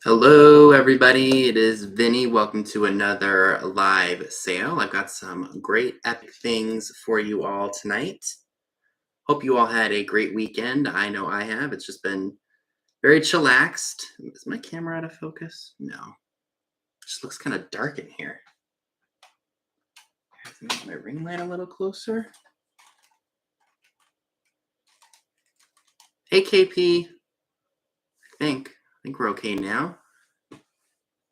Hello, everybody. It is Vinny. Welcome to another live sale. I've got some great epic things for you all tonight. Hope you all had a great weekend. I know I have. It's just been very chillaxed. Is my camera out of focus? No. It just looks kind of dark in here. I have to make my ring light a little closer. Hey, KP. I think we're okay now. I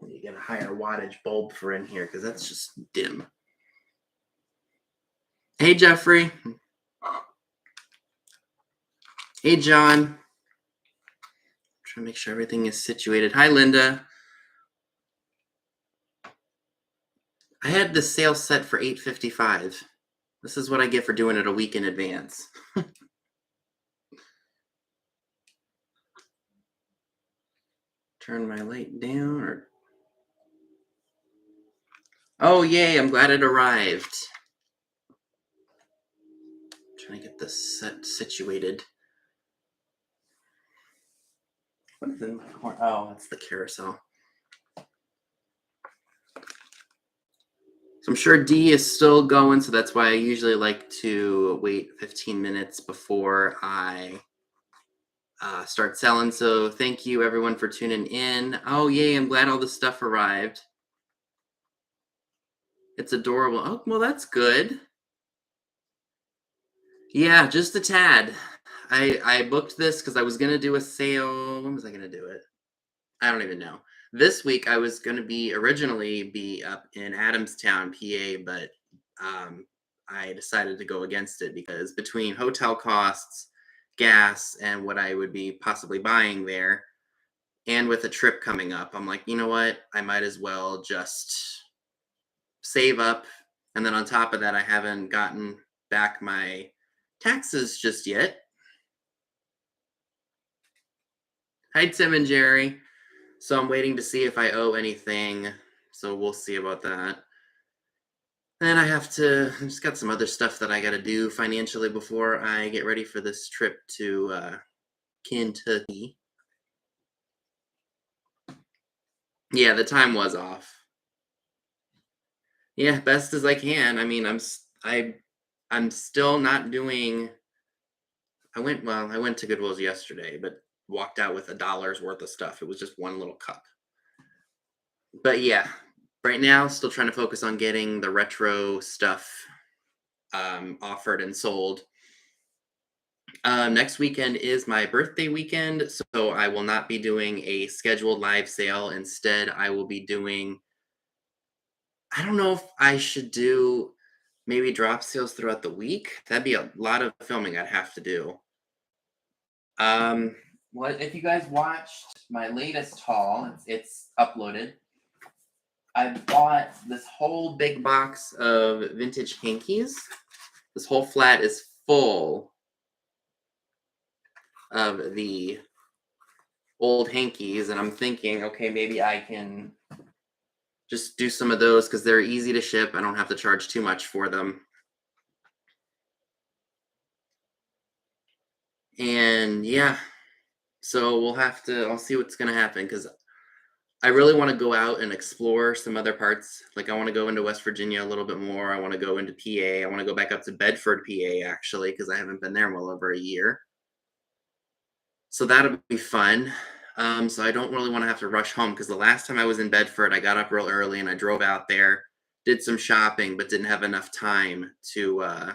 need to get a higher wattage bulb for in here because that's just dim. Hey, Jeffrey. Hey, John. Trying to make sure everything is situated. Hi, Linda. I had the sale set for $8.55. This is what I get for doing it a week in advance. Turn my light down. Oh, yay, I'm glad it arrived. Trying to get this set situated. What is in my corner? Oh, that's the carousel. So I'm sure D is still going, so that's why I usually like to wait 15 minutes before I start selling. So thank you everyone for tuning in. Oh, yay, I'm glad all the stuff arrived. It's adorable. Oh, well, that's good. Yeah, just a tad. I booked this because I was gonna do a sale. When was I gonna do it? I don't even know. This week I was gonna originally be up in Adamstown, PA, but I decided to go against it because between hotel costs, gas, and what I would be possibly buying there, and with a trip coming up, I'm like, you know what? I might as well just save up. And then on top of that, I haven't gotten back my taxes just yet. Hi, Tim and Jerry. So I'm waiting to see if I owe anything. So we'll see about that. Then I just got some other stuff that I got to do financially before I get ready for this trip to Kentucky. Yeah, the time was off. Yeah, best as I can. I mean, I'm still not doing. I went to Goodwill's yesterday, but walked out with $1 worth of stuff. It was just one little cup. But yeah, right now still trying to focus on getting the retro stuff offered and sold. Next weekend is my birthday weekend, so I will not be doing a scheduled live sale. Instead, I will be doing. I don't know if I should do maybe drop sales throughout the week. That'd be a lot of filming I'd have to do. Well, if you guys watched my latest haul, it's uploaded. I bought this whole big box of vintage hankies. This whole flat is full of the old hankies, and I'm thinking, okay, maybe I can just do some of those because they're easy to ship. I don't have to charge too much for them. And yeah, so I'll see what's going to happen because I really want to go out and explore some other parts. Like I want to go into West Virginia a little bit more. I want to go into PA. I want to go back up to Bedford, PA, actually, because I haven't been there in well over a year. So that'll be fun. So I don't really want to have to rush home because the last time I was in Bedford, I got up real early and I drove out there, did some shopping, but didn't have enough time to,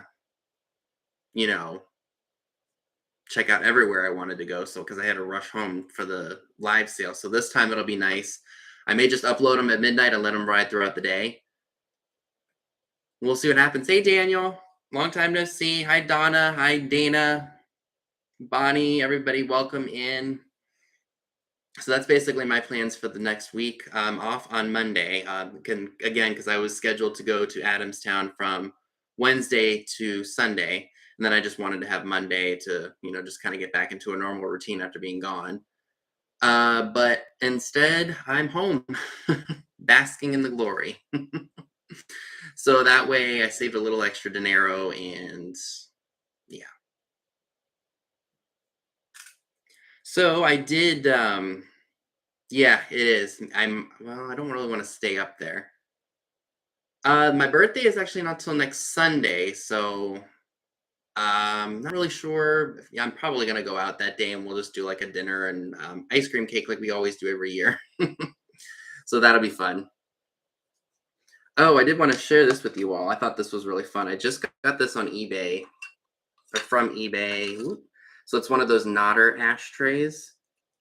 you know, check out everywhere I wanted to go. So because I had to rush home for the live sale. So this time it'll be nice. I may just upload them at midnight and let them ride throughout the day. We'll see what happens. Hey, Daniel. Long time no see. Hi, Donna. Hi, Dana. Bonnie. Everybody, welcome in. So that's basically my plans for the next week. I'm off on Monday. Because I was scheduled to go to Adamstown from Wednesday to Sunday. And then I just wanted to have Monday to, just kind of get back into a normal routine after being gone. But instead, I'm home, basking in the glory. So that way I saved a little extra dinero and yeah. So I did Yeah, it is. Well, I don't really want to stay up there. My birthday is actually not till next Sunday, so not really sure. Yeah, I'm probably gonna go out that day, and we'll just do like a dinner and ice cream cake like we always do every year. So that'll be fun. Oh, I did want to share this with you all. I thought this was really fun. I just got this on eBay, or from eBay. Oop. So it's one of those Nodder ashtrays,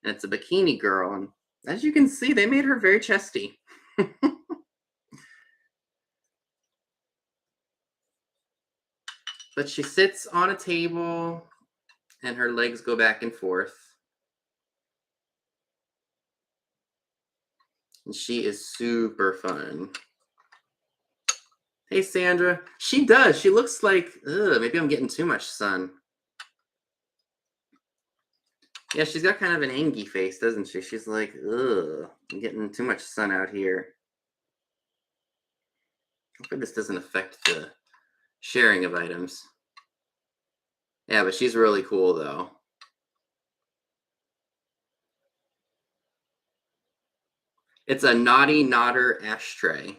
and it's a bikini girl. And as you can see, they made her very chesty. But she sits on a table, and her legs go back and forth. And she is super fun. Hey, Sandra. She does. She looks like, ugh, maybe I'm getting too much sun. Yeah, she's got kind of an angy face, doesn't she? She's like, ugh, I'm getting too much sun out here. Hopefully this doesn't affect the sharing of items. Yeah, but she's really cool, though. It's a Naughty Nodder ashtray.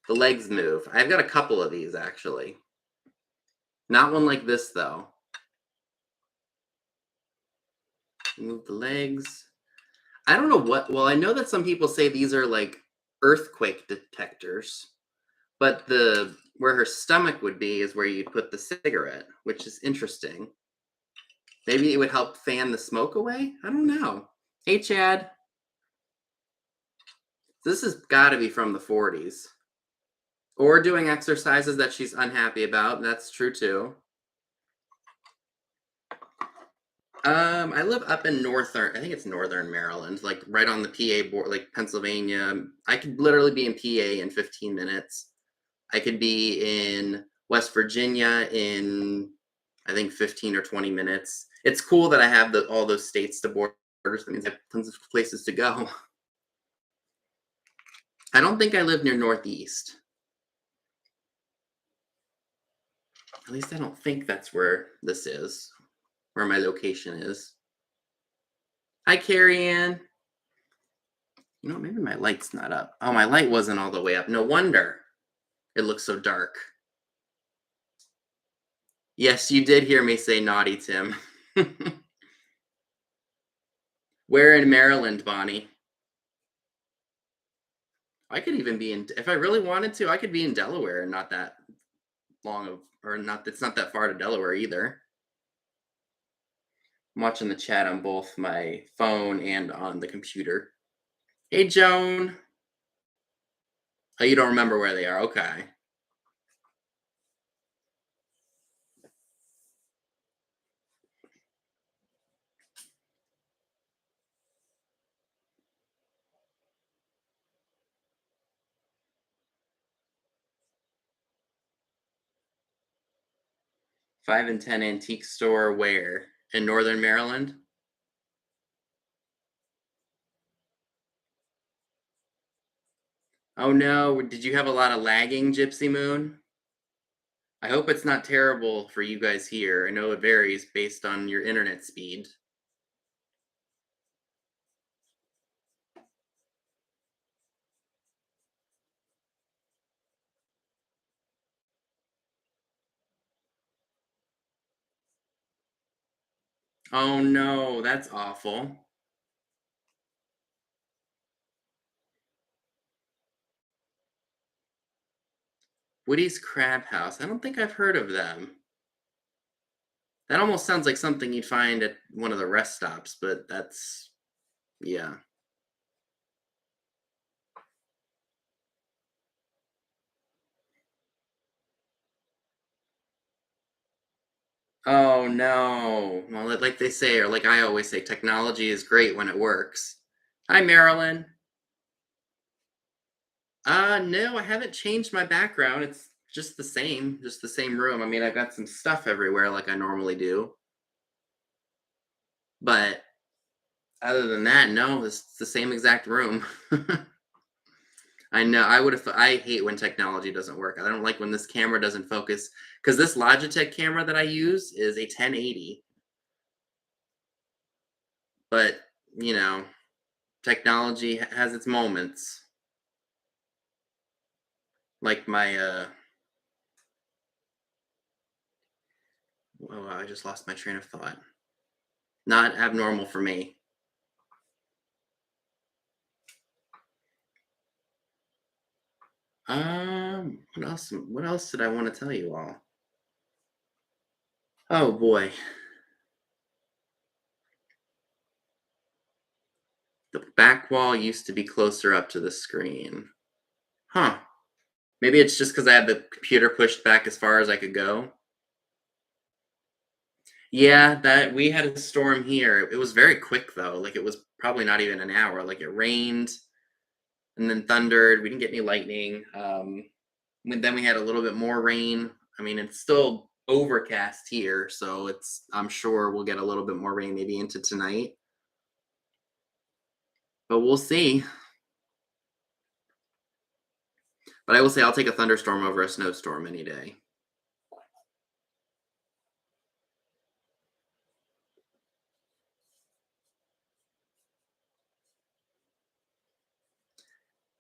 The legs move. I've got a couple of these, actually. Not one like this, though. Move the legs. I don't know what. Well, I know that some people say these are like earthquake detectors, but the where her stomach would be is where you'd put the cigarette, which is interesting. Maybe it would help fan the smoke away. I don't know. Hey, Chad. This has got to be from the 40s. Or doing exercises that she's unhappy about. That's true too. I live up in northern, I think it's northern Maryland, like right on the PA board, like Pennsylvania. I could literally be in PA in 15 minutes. I could be in West Virginia in, I think, 15 or 20 minutes. It's cool that I have all those states to borders. That means I have tons of places to go. I don't think I live near Northeast. At least I don't think that's where this is, where my location is. Hi, Carrie Ann. You know, maybe my light's not up. Oh, my light wasn't all the way up. No wonder it looks so dark. Yes, you did hear me say naughty, Tim. Where in Maryland, Bonnie? I could even be in, if I really wanted to, I could be in Delaware and not that long of, or not, it's not that far to Delaware either. I'm watching the chat on both my phone and on the computer. Hey, Joan. Oh, you don't remember where they are? Okay. Five and 10 antique store where? In Northern Maryland? Oh no, did you have a lot of lagging, Gypsy Moon? I hope it's not terrible for you guys here. I know it varies based on your internet speed. Oh no, that's awful. Woody's Crab House. I don't think I've heard of them. That almost sounds like something you'd find at one of the rest stops, but that's, yeah. Oh no. Well, like they say, or like I always say, technology is great when it works. Hi, Marilyn. No, I haven't changed my background. It's just the same room. I mean, I've got some stuff everywhere like I normally do. But other than that, no, it's the same exact room. I know. I hate when technology doesn't work. I don't like when this camera doesn't focus because this Logitech camera that I use is a 1080, but you know, technology has its moments. Like my oh, I just lost my train of thought. Not abnormal for me. What else did I want to tell you all? Oh boy. The back wall used to be closer up to the screen. Huh. Maybe it's just because I had the computer pushed back as far as I could go. Yeah, that we had a storm here. It was very quick though. Like it was probably not even an hour. Like it rained and then thundered. We didn't get any lightning. Then we had a little bit more rain. I mean, it's still overcast here, so I'm sure we'll get a little bit more rain maybe into tonight. But we'll see. But I will say I'll take a thunderstorm over a snowstorm any day.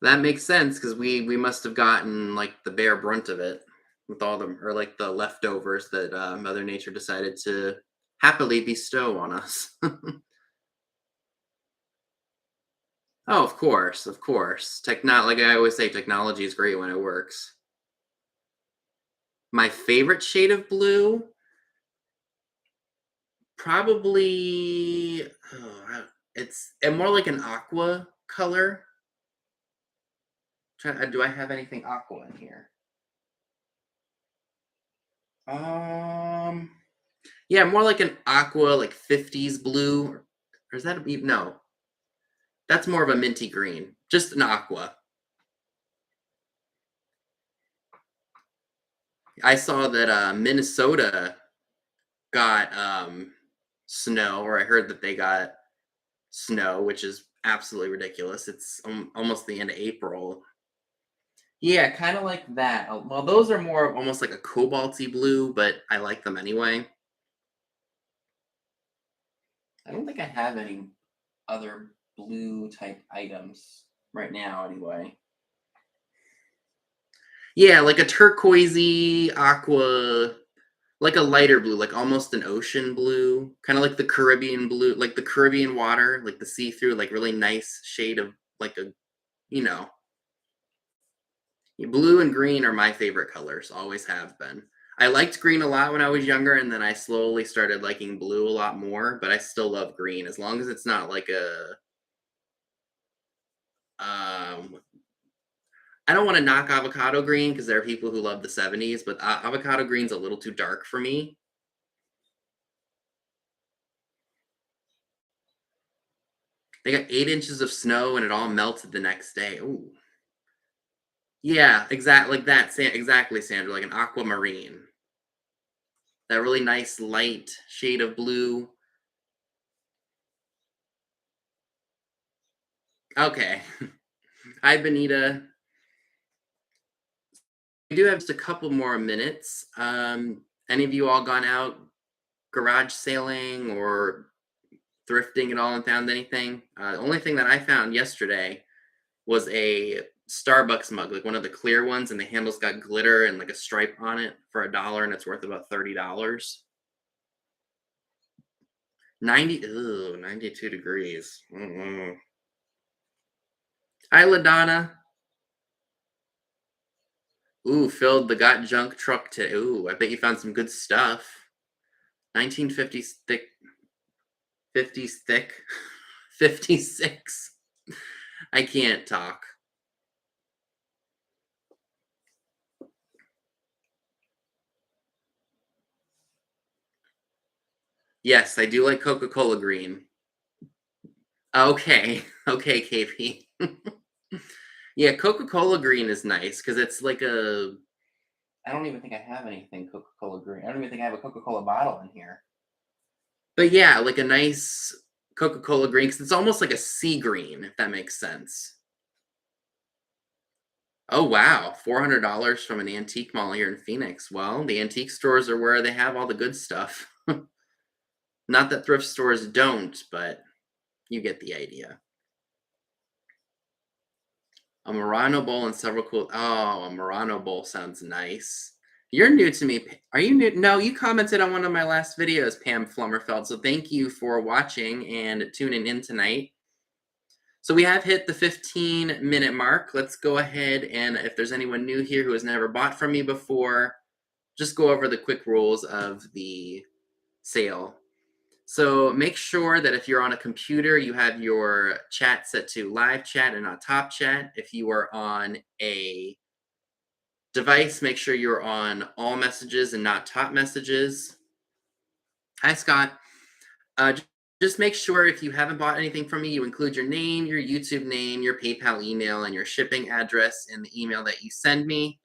That makes sense because we must have gotten like the bare brunt of it with all the or like the leftovers that Mother Nature decided to happily bestow on us. Oh, of course, of course. Like I always say, technology is great when it works. My favorite shade of blue, probably, it's more like an aqua color. Do I have anything aqua in here? Um, yeah, more like an aqua, like 50s blue. Or is that no? That's more of a minty green. Just an aqua. I saw that Minnesota got snow, or I heard that they got snow, which is absolutely ridiculous. It's almost the end of April. Yeah, kind of like that. Well, those are more of almost like a cobalty blue, but I like them anyway. I don't think I have any other blue type items right now, anyway. Yeah, like a turquoisey aqua, like a lighter blue, like almost an ocean blue, kind of like the Caribbean blue, like the Caribbean water, like the see-through, like really nice shade of like a, you know, blue and green are my favorite colors, always have been. I liked green a lot when I was younger, and then I slowly started liking blue a lot more, but I still love green as long as it's not like a I don't want to knock avocado green because there are people who love the 70s, but avocado green's a little too dark for me. They got 8 inches of snow and it all melted the next day. Ooh. Yeah, exactly like that. Exactly, Sandra, like an aquamarine. That really nice light shade of blue. Okay. Hi, Benita. We do have just a couple more minutes. Any of you all gone out garage sailing or thrifting at all and found anything? The only thing that I found yesterday was a Starbucks mug, like one of the clear ones, and the handle's got glitter and like a stripe on it for $1, and it's worth about $30. 92 degrees. Mm-mm. Hi, LaDonna. Ooh, filled the got junk truck to. Ooh, I bet you found some good stuff. 1950s thick, 50s thick, 56. I can't talk. Yes, I do like Coca-Cola green. Okay, okay, KP. Yeah, Coca-Cola green is nice because it's like a. I don't even think I have anything Coca-Cola green. I don't even think I have a Coca-Cola bottle in here. But yeah, like a nice Coca-Cola green because it's almost like a sea green, if that makes sense. Oh wow, $400 from an antique mall here in Phoenix. Well, the antique stores are where they have all the good stuff. Not that thrift stores don't, but You get the idea. A Murano bowl and several cool. Oh, a Murano bowl sounds nice. You're new to me. Are you new? No, you commented on one of my last videos, Pam Flummerfeld. So thank you for watching and tuning in tonight. So we have hit the 15-minute mark. Let's go ahead and if there's anyone new here who has never bought from me before, just go over the quick rules of the sale. So make sure that if you're on a computer, you have your chat set to live chat and not top chat. If you are on a device, make sure you're on all messages and not top messages. Hi, Scott. Just make sure if you haven't bought anything from me, you include your name, your YouTube name, your PayPal email, and your shipping address in the email that you send me.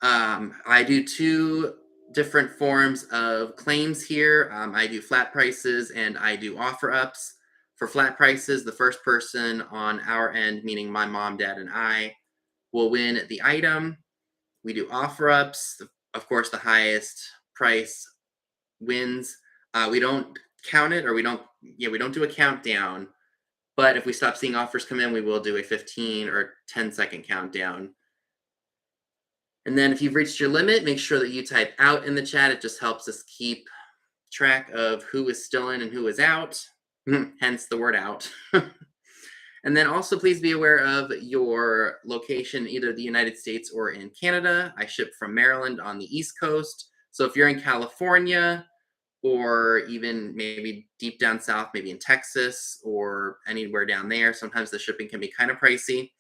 I do two different forms of claims here. I do flat prices and I do offer ups. For flat prices, the first person on our end, meaning my mom, dad, and I, will win the item. We do offer ups. Of course, the highest price wins. We don't count it, or we don't do a countdown. But if we stop seeing offers come in, we will do a 15 or 10-second countdown. And then if you've reached your limit, make sure that you type out in the chat. It just helps us keep track of who is still in and who is out, hence the word out. And then also please be aware of your location, either the United States or in Canada. I ship from Maryland on the East Coast. So if you're in California or even maybe deep down south, maybe in Texas or anywhere down there, sometimes the shipping can be kind of pricey.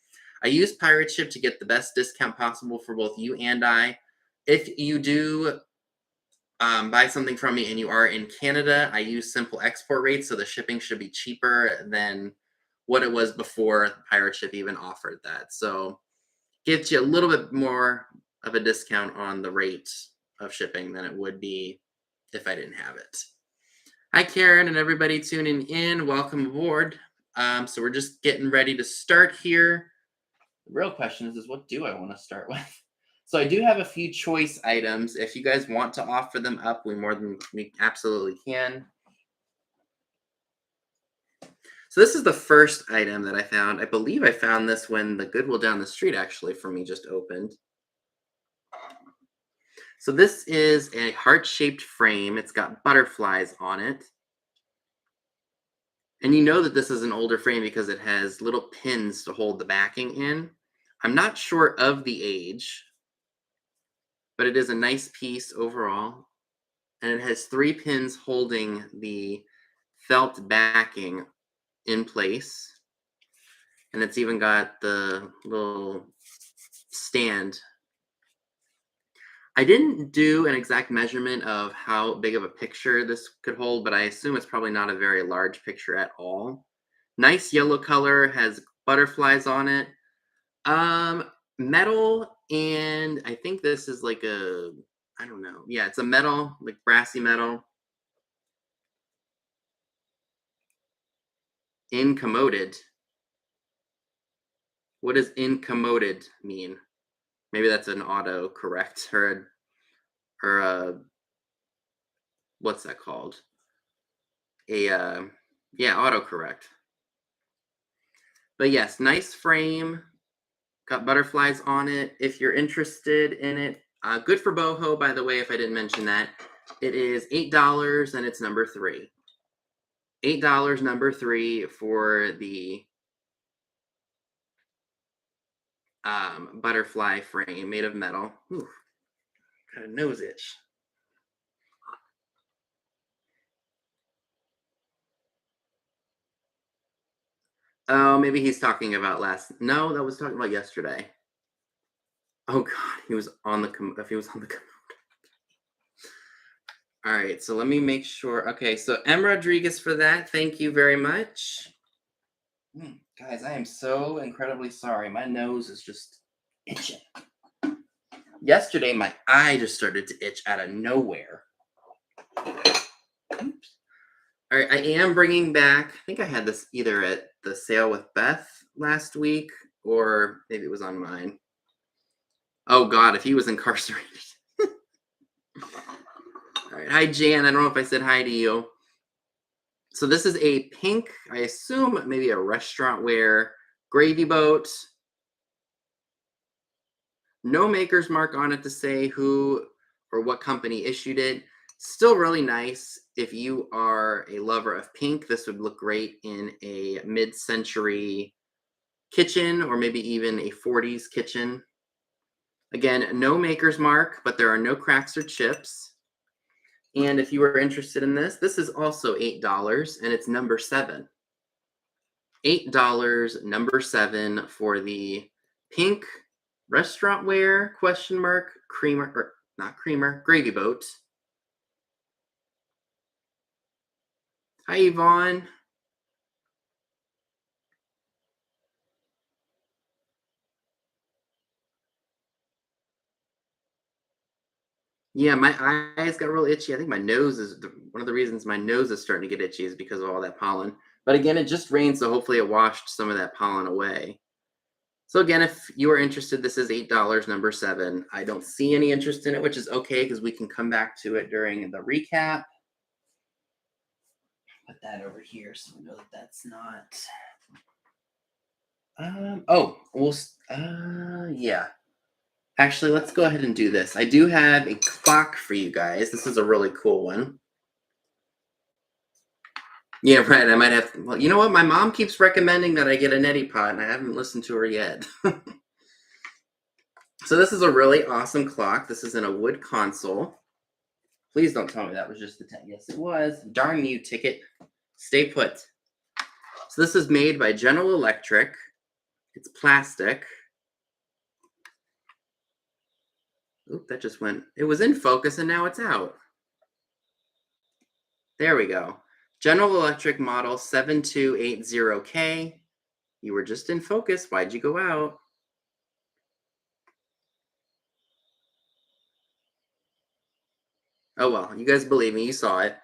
I use Pirate Ship to get the best discount possible for both you and I. If you do buy something from me and you are in Canada, I use simple export rates, so the shipping should be cheaper than what it was before Pirate Ship even offered that. So gets you a little bit more of a discount on the rate of shipping than it would be if I didn't have it. Hi, Karen, and everybody tuning in. Welcome aboard. So we're just getting ready to start here. The real question is what do I want to start with? So I do have a few choice items. If you guys want to offer them up, we absolutely can. So this is the first item that I found. I believe I found this when the Goodwill down the street actually for me just opened. So this is a heart-shaped frame. It's got butterflies on it. And you know that this is an older frame because it has little pins to hold the backing in. I'm not sure of the age, but it is a nice piece overall. And it has 3 pins holding the felt backing in place. And it's even got the little stand. I didn't do an exact measurement of how big of a picture this could hold, but I assume it's probably not a very large picture at all. Nice yellow color, has butterflies on it. Metal, and I think this is like I don't know. Yeah, it's a metal, like brassy metal. Incommoded. What does incommoded mean? Maybe that's an auto correct or what's that called? Yeah, autocorrect. But yes, nice frame. Got butterflies on it. If you're interested in it, good for boho, by the way, if I didn't mention that. It is $8 and it's number 3. $8 number 3 for the butterfly frame made of metal. Ooh, got a nose itch. Oh, maybe he's talking about No, that was talking about yesterday. Oh God, he was on the if he was on the commode. All right, so let me make sure. Okay, so M. Rodriguez for that. Thank you very much. Guys, I am so incredibly sorry. My nose is just itching. Yesterday, my eye just started to itch out of nowhere. Oops. All right, I am bringing back, I think I had this either at the sale with Beth last week, or maybe it was on mine. Oh God, if he was incarcerated. All right, hi Jan, I don't know if I said hi to you. So this is a pink, I assume maybe a restaurant wear gravy boat. No maker's mark on it to say who or what company issued it. Still really nice. If you are a lover of pink, this would look great in a mid-century kitchen or maybe even a 40s kitchen. Again, no maker's mark, but there are no cracks or chips. And if you are interested in this, this is also $8 and it's number 7. $8, number 7 for the pink restaurant wear question mark creamer or not creamer gravy boat. Hi Yvonne. Yeah, my eyes got real itchy. I think my nose is one of the reasons my nose is starting to get itchy is because of all that pollen. But again, it just rained, so hopefully it washed some of that pollen away. So again, if you are interested, this is $8, number 7. I don't see any interest in it, which is okay because we can come back to it during the recap. Put that over here so we know that that's not. Yeah. Actually, let's go ahead and do this. I do have a clock for you guys. This is a really cool one. Yeah, right. I might have. Well, you know what? My mom keeps recommending that I get a neti pot, and I haven't listened to her yet. So this is a really awesome clock. This is in a wood console. Please don't tell me that was just the 10. Yes, it was. Darn you, Ticket. Stay put. So this is made by General Electric. It's plastic. Oop, that just went. It was in focus and now it's out. There we go. General Electric model 7280K. You were just in focus. Why'd you go out? Oh well, you guys believe me, you saw it.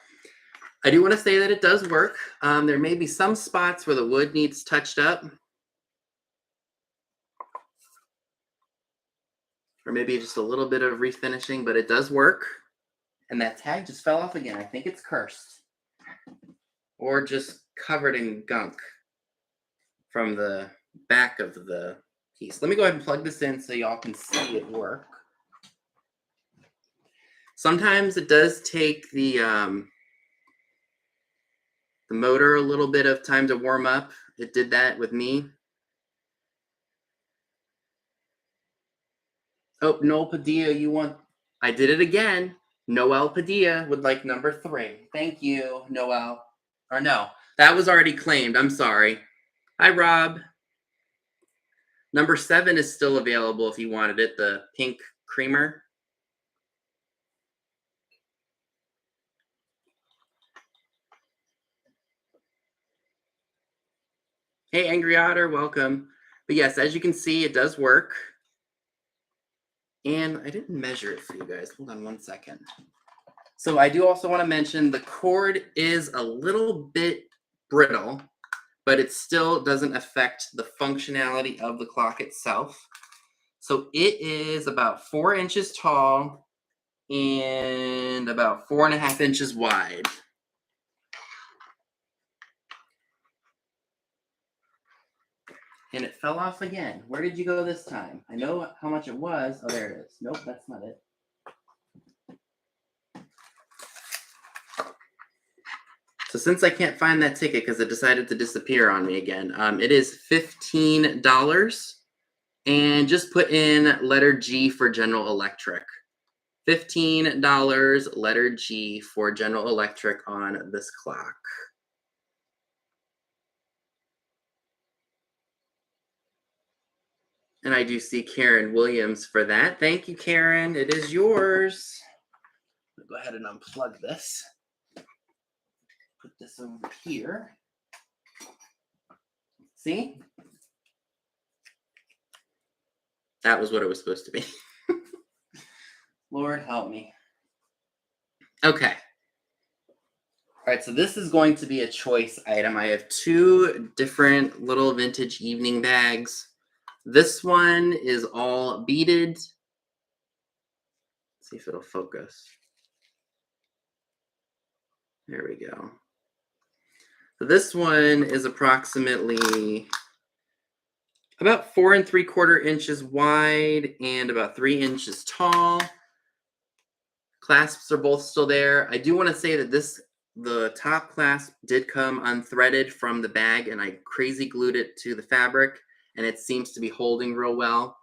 I do want to say that it does work. There may be some spots where the wood needs touched up. Or maybe just a little bit of refinishing, but it does work. And that tag just fell off again. I think it's cursed. Or just covered in gunk from the back of the piece. Let me go ahead and plug this in so y'all can see it work. Sometimes it does take the motor a little bit of time to warm up. It did that with me. Oh, Noel Padilla, you want... I did it again. Noel Padilla would like number 3. Thank you, Noel. Or no, that was already claimed. I'm sorry. Hi, Rob. Number 7 is still available if you wanted it, the pink creamer. Hey, Angry Otter, welcome. But yes, as you can see, it does work. And I didn't measure it for you guys. Hold on one second. So I do also want to mention the cord is a little bit brittle, but it still doesn't affect the functionality of the clock itself. So it is about 4 inches tall and about 4.5 inches wide. And it fell off again. Where did you go this time? I know how much it was. Oh, there it is. Nope, that's not it. So since I can't find that ticket because it decided to disappear on me again, it is $15. And just put in letter G for General Electric. $15, letter G for General Electric on this clock. And I do see Karen Williams for that. Thank you, Karen. It is yours. I'll go ahead and unplug this. Put this over here. See? That was what it was supposed to be. Lord help me. Okay. All right, so this is going to be a choice item. I have 2 different little vintage evening bags. This one is all beaded. Let's see if it'll focus. There we go. This one is approximately about 4 3/4 inches wide and about 3 inches tall. Clasps are both still there. I do want to say that the top clasp did come unthreaded from the bag, and I crazy glued it to the fabric, and it seems to be holding real well.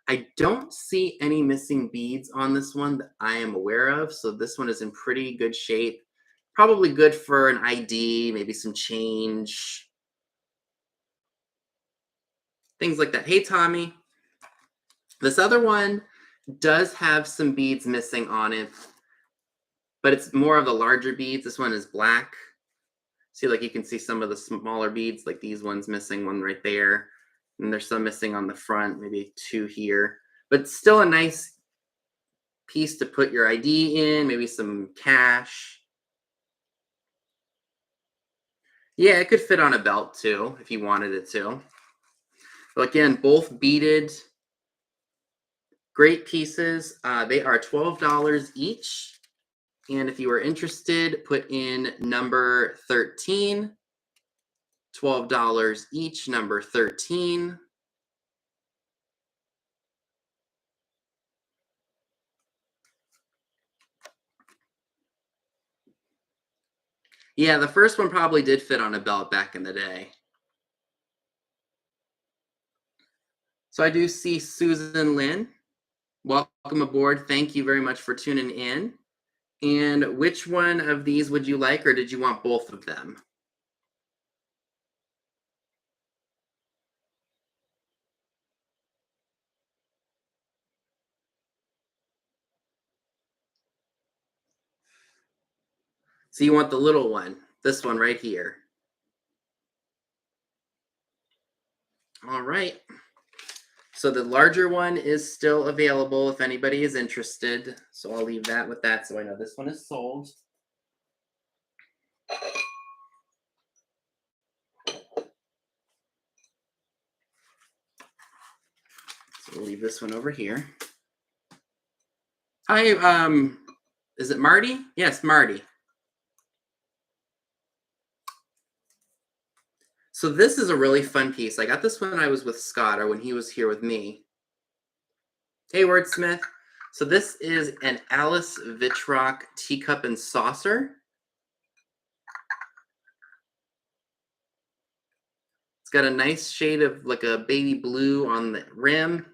I don't see any missing beads on this one that I am aware of, so this one is in pretty good shape. Probably good for an ID, maybe some change, things like that. Hey, Tommy. This other one does have some beads missing on it, but it's more of the larger beads. This one is black. See, like you can see some of the smaller beads, like these ones missing, one right there. And there's some missing on the front, maybe 2 here. But still a nice piece to put your ID in, maybe some cash. Yeah, it could fit on a belt too, if you wanted it to. But again, both beaded, great pieces. They are $12 each. And if you are interested, put in number 13. $12 each, number 13. Yeah, the first one probably did fit on a belt back in the day. So I do see Susan Lynn. Welcome aboard. Thank you very much for tuning in. And which one of these would you like, or did you want both of them? So you want the little one, this one right here. All right. So the larger one is still available if anybody is interested. So I'll leave that with that so I know this one is sold. So we'll leave this one over here. Hi, is it Marty? Yes, Marty. So this is a really fun piece. I got this when I was with Scott, or when he was here with me. Hey, Wordsmith. So this is an Alice Vitrock teacup and saucer. It's got a nice shade of like a baby blue on the rim.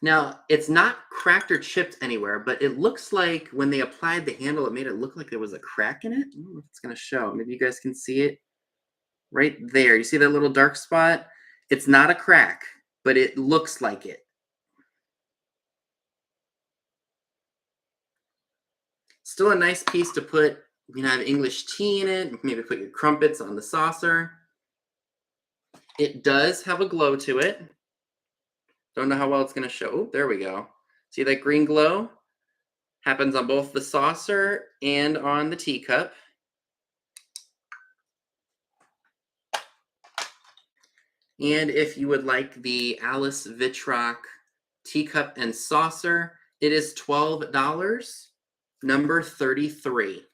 Now, it's not cracked or chipped anywhere, but it looks like when they applied the handle, it made it look like there was a crack in it. I don't know if it's going to show. Maybe you guys can see it right there. You see that little dark spot? It's not a crack, but it looks like it. Still a nice piece to put, you can have English tea in it, maybe put your crumpets on the saucer. It does have a glow to it. Don't know how well it's going to show. Oh, there we go. See that green glow? Happens on both the saucer and on the teacup. And if you would like the Alice Vitrock teacup and saucer, it is $12, number 33.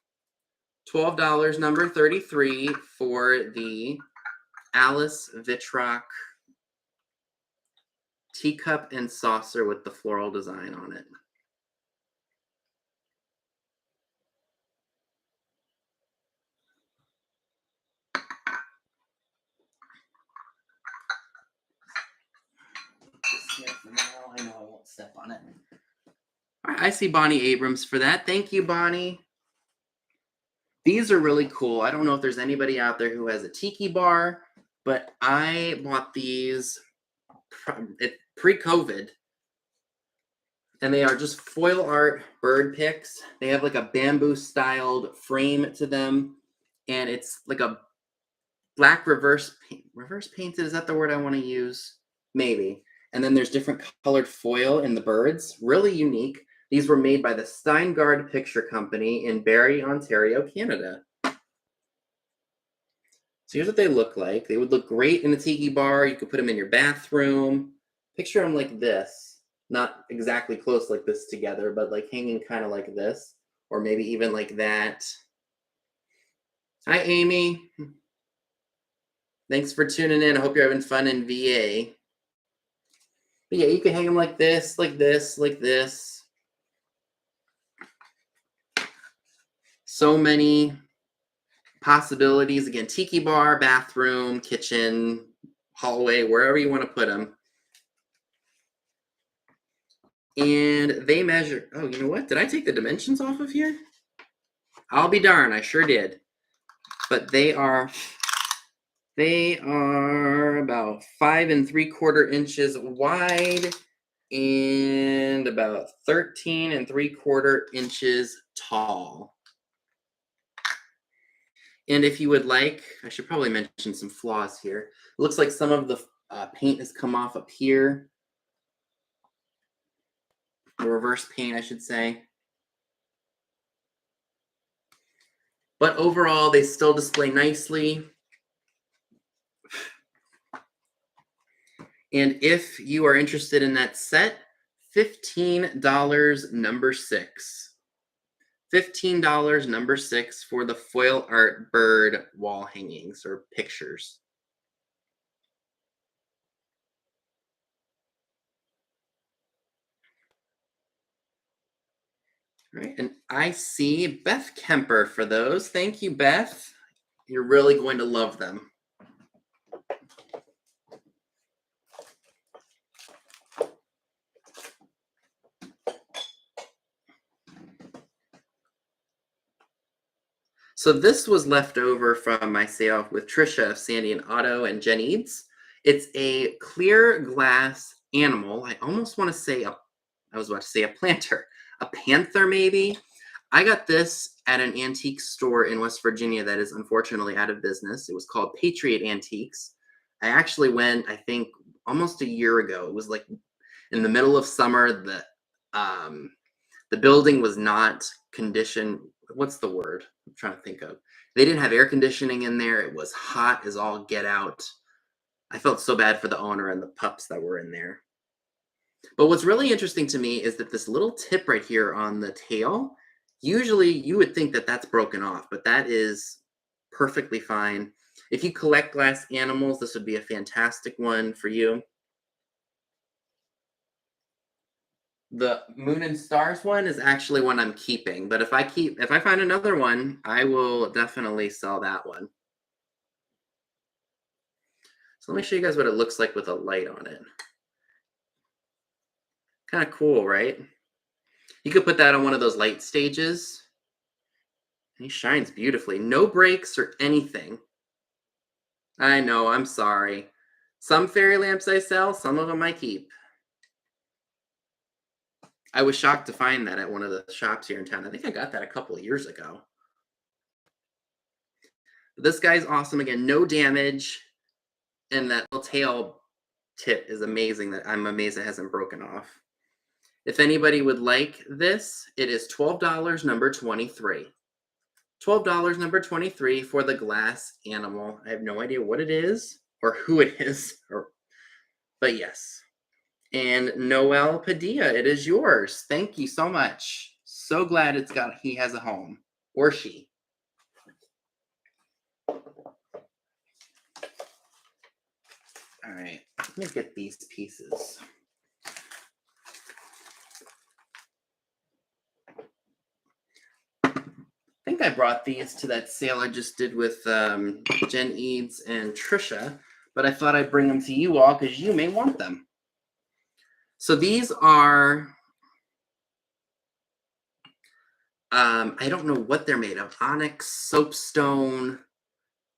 $12, number 33 for the Alice Vitrock teacup and saucer with the floral design on it. I know I won't step on it. All right, I see Bonnie Abrams for that. Thank you, Bonnie. These are really cool. I don't know if there's anybody out there who has a tiki bar, but I bought these pre-COVID. And they are just foil art bird picks. They have like a bamboo styled frame to them. And it's like a black reverse painted. Is that the word I want to use? Maybe. And then there's different colored foil in the birds. Really unique. These were made by the Steingard Picture Company in Barrie, Ontario, Canada. So here's what they look like. They would look great in a tiki bar. You could put them in your bathroom. Picture them like this. Not exactly close like this together, but like hanging kind of like this. Or maybe even like that. Hi, Amy. Thanks for tuning in. I hope you're having fun in VA. But yeah, you can hang them like this, like this, like this. So many possibilities. Again, tiki bar, bathroom, kitchen, hallway, wherever you want to put them. And they measure. Oh, you know what? Did I take the dimensions off of here? I'll be darned. I sure did. But they are about 5 3/4 inches wide and about 13 3/4 inches tall. And if you would like, I should probably mention some flaws here. It looks like some of the paint has come off up here. The reverse paint, I should say. But overall, they still display nicely. And if you are interested in that set, $15 number 6. $15 number 6 for the foil art bird wall hangings or pictures. All right, and I see Beth Kemper for those. Thank you, Beth. You're really going to love them. So this was left over from my sale with Trisha of Sandy and Otto and Jen Eads. It's a clear glass animal. I almost want to say I was about to say a planter, a panther maybe. I got this at an antique store in West Virginia that is unfortunately out of business. It was called Patriot Antiques. I actually went, I think, almost a year ago. It was like in the middle of summer. The building was not conditioned. What's the word I'm trying to think of? They didn't have air conditioning in there. It was hot as all get out. I felt so bad for the owner and the pups that were in there. But what's really interesting to me is that this little tip right here on the tail, usually you would think that that's broken off, but that is perfectly fine. If you collect glass animals, this would be a fantastic one for you. The Moon and Stars one is actually one I'm keeping, but if I find another one, I will definitely sell that one. So let me show you guys what it looks like with a light on it. Kind of cool, right? You could put that on one of those light stages. He shines beautifully. No breaks or anything. I know, I'm sorry. Some fairy lamps I sell, some of them I keep. I was shocked to find that at one of the shops here in town. I think I got that a couple of years ago. But this guy's awesome. Again, no damage. And that little tail tip is amazing. That I'm amazed it hasn't broken off. If anybody would like this, it is $12 number 23. $12 number 23 for the glass animal. I have no idea what it is or who it is, but yes. And Noel Padilla, it is yours. Thank you so much. So glad he has a home, or she. All right, let me get these pieces. I think I brought these to that sale I just did with Jen Eads and Trisha, but I thought I'd bring them to you all because you may want them. So these are, I don't know what they're made of, onyx, soapstone.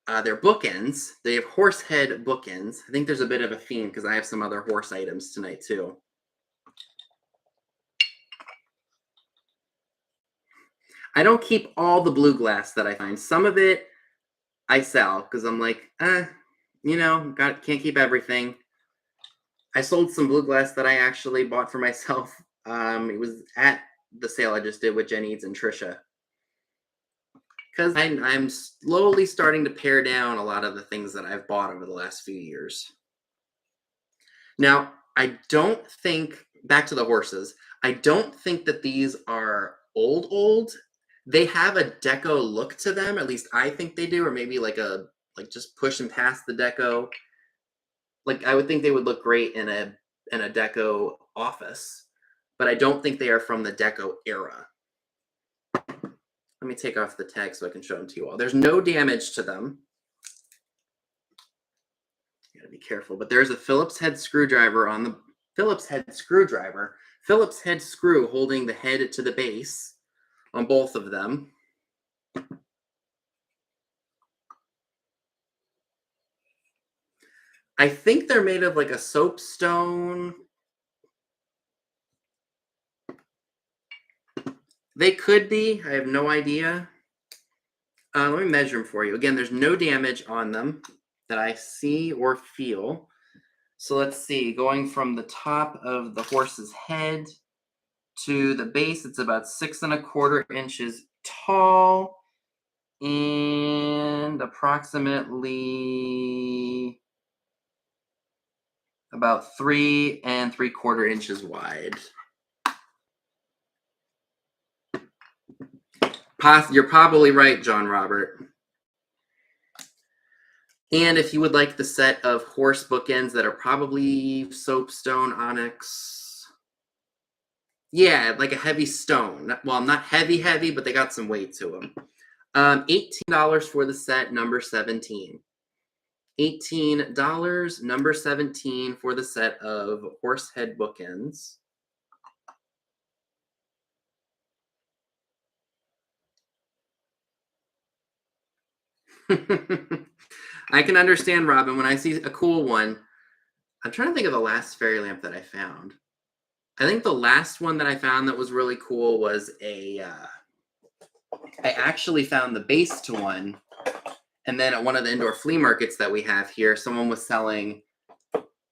They're bookends. They have horse head bookends. I think there's a bit of a theme because I have some other horse items tonight too. I don't keep all the blue glass that I find. Some of it I sell because I'm like, can't keep everything. I sold some blue glass that I actually bought for myself. It was at the sale I just did with Jen Eads and Trisha. Because I'm slowly starting to pare down a lot of the things that I've bought over the last few years. Now, I don't think, back to the horses, I don't think that these are old. They have a deco look to them, at least I think they do, or maybe like just pushing past the deco. Like I would think they would look great in a deco office, but I don't think they are from the deco era. Let me take off the tag so I can show them to you all. There's no damage to them. You gotta be careful, but there's a Phillips head screwdriver on the Phillips head screw holding the head to the base on both of them. I think they're made of like a soapstone. They could be. I have no idea. Let me measure them for you. Again, there's no damage on them that I see or feel. So let's see. Going from the top of the horse's head to the base, it's about 6¼ inches tall and approximately about 3¾ inches wide. You're probably right, John Robert. And if you would like the set of horse bookends that are probably soapstone, onyx. Yeah, like a heavy stone. Well, not heavy, but they got some weight to them. $18 for the set, number 17. $18, number 17 for the set of horse head bookends. I can understand, Robin, when I see a cool one. I'm trying to think of the last fairy lamp that I found. I think the last one that I found that was really cool was I actually found the base to one. And then at one of the indoor flea markets that we have here, someone was selling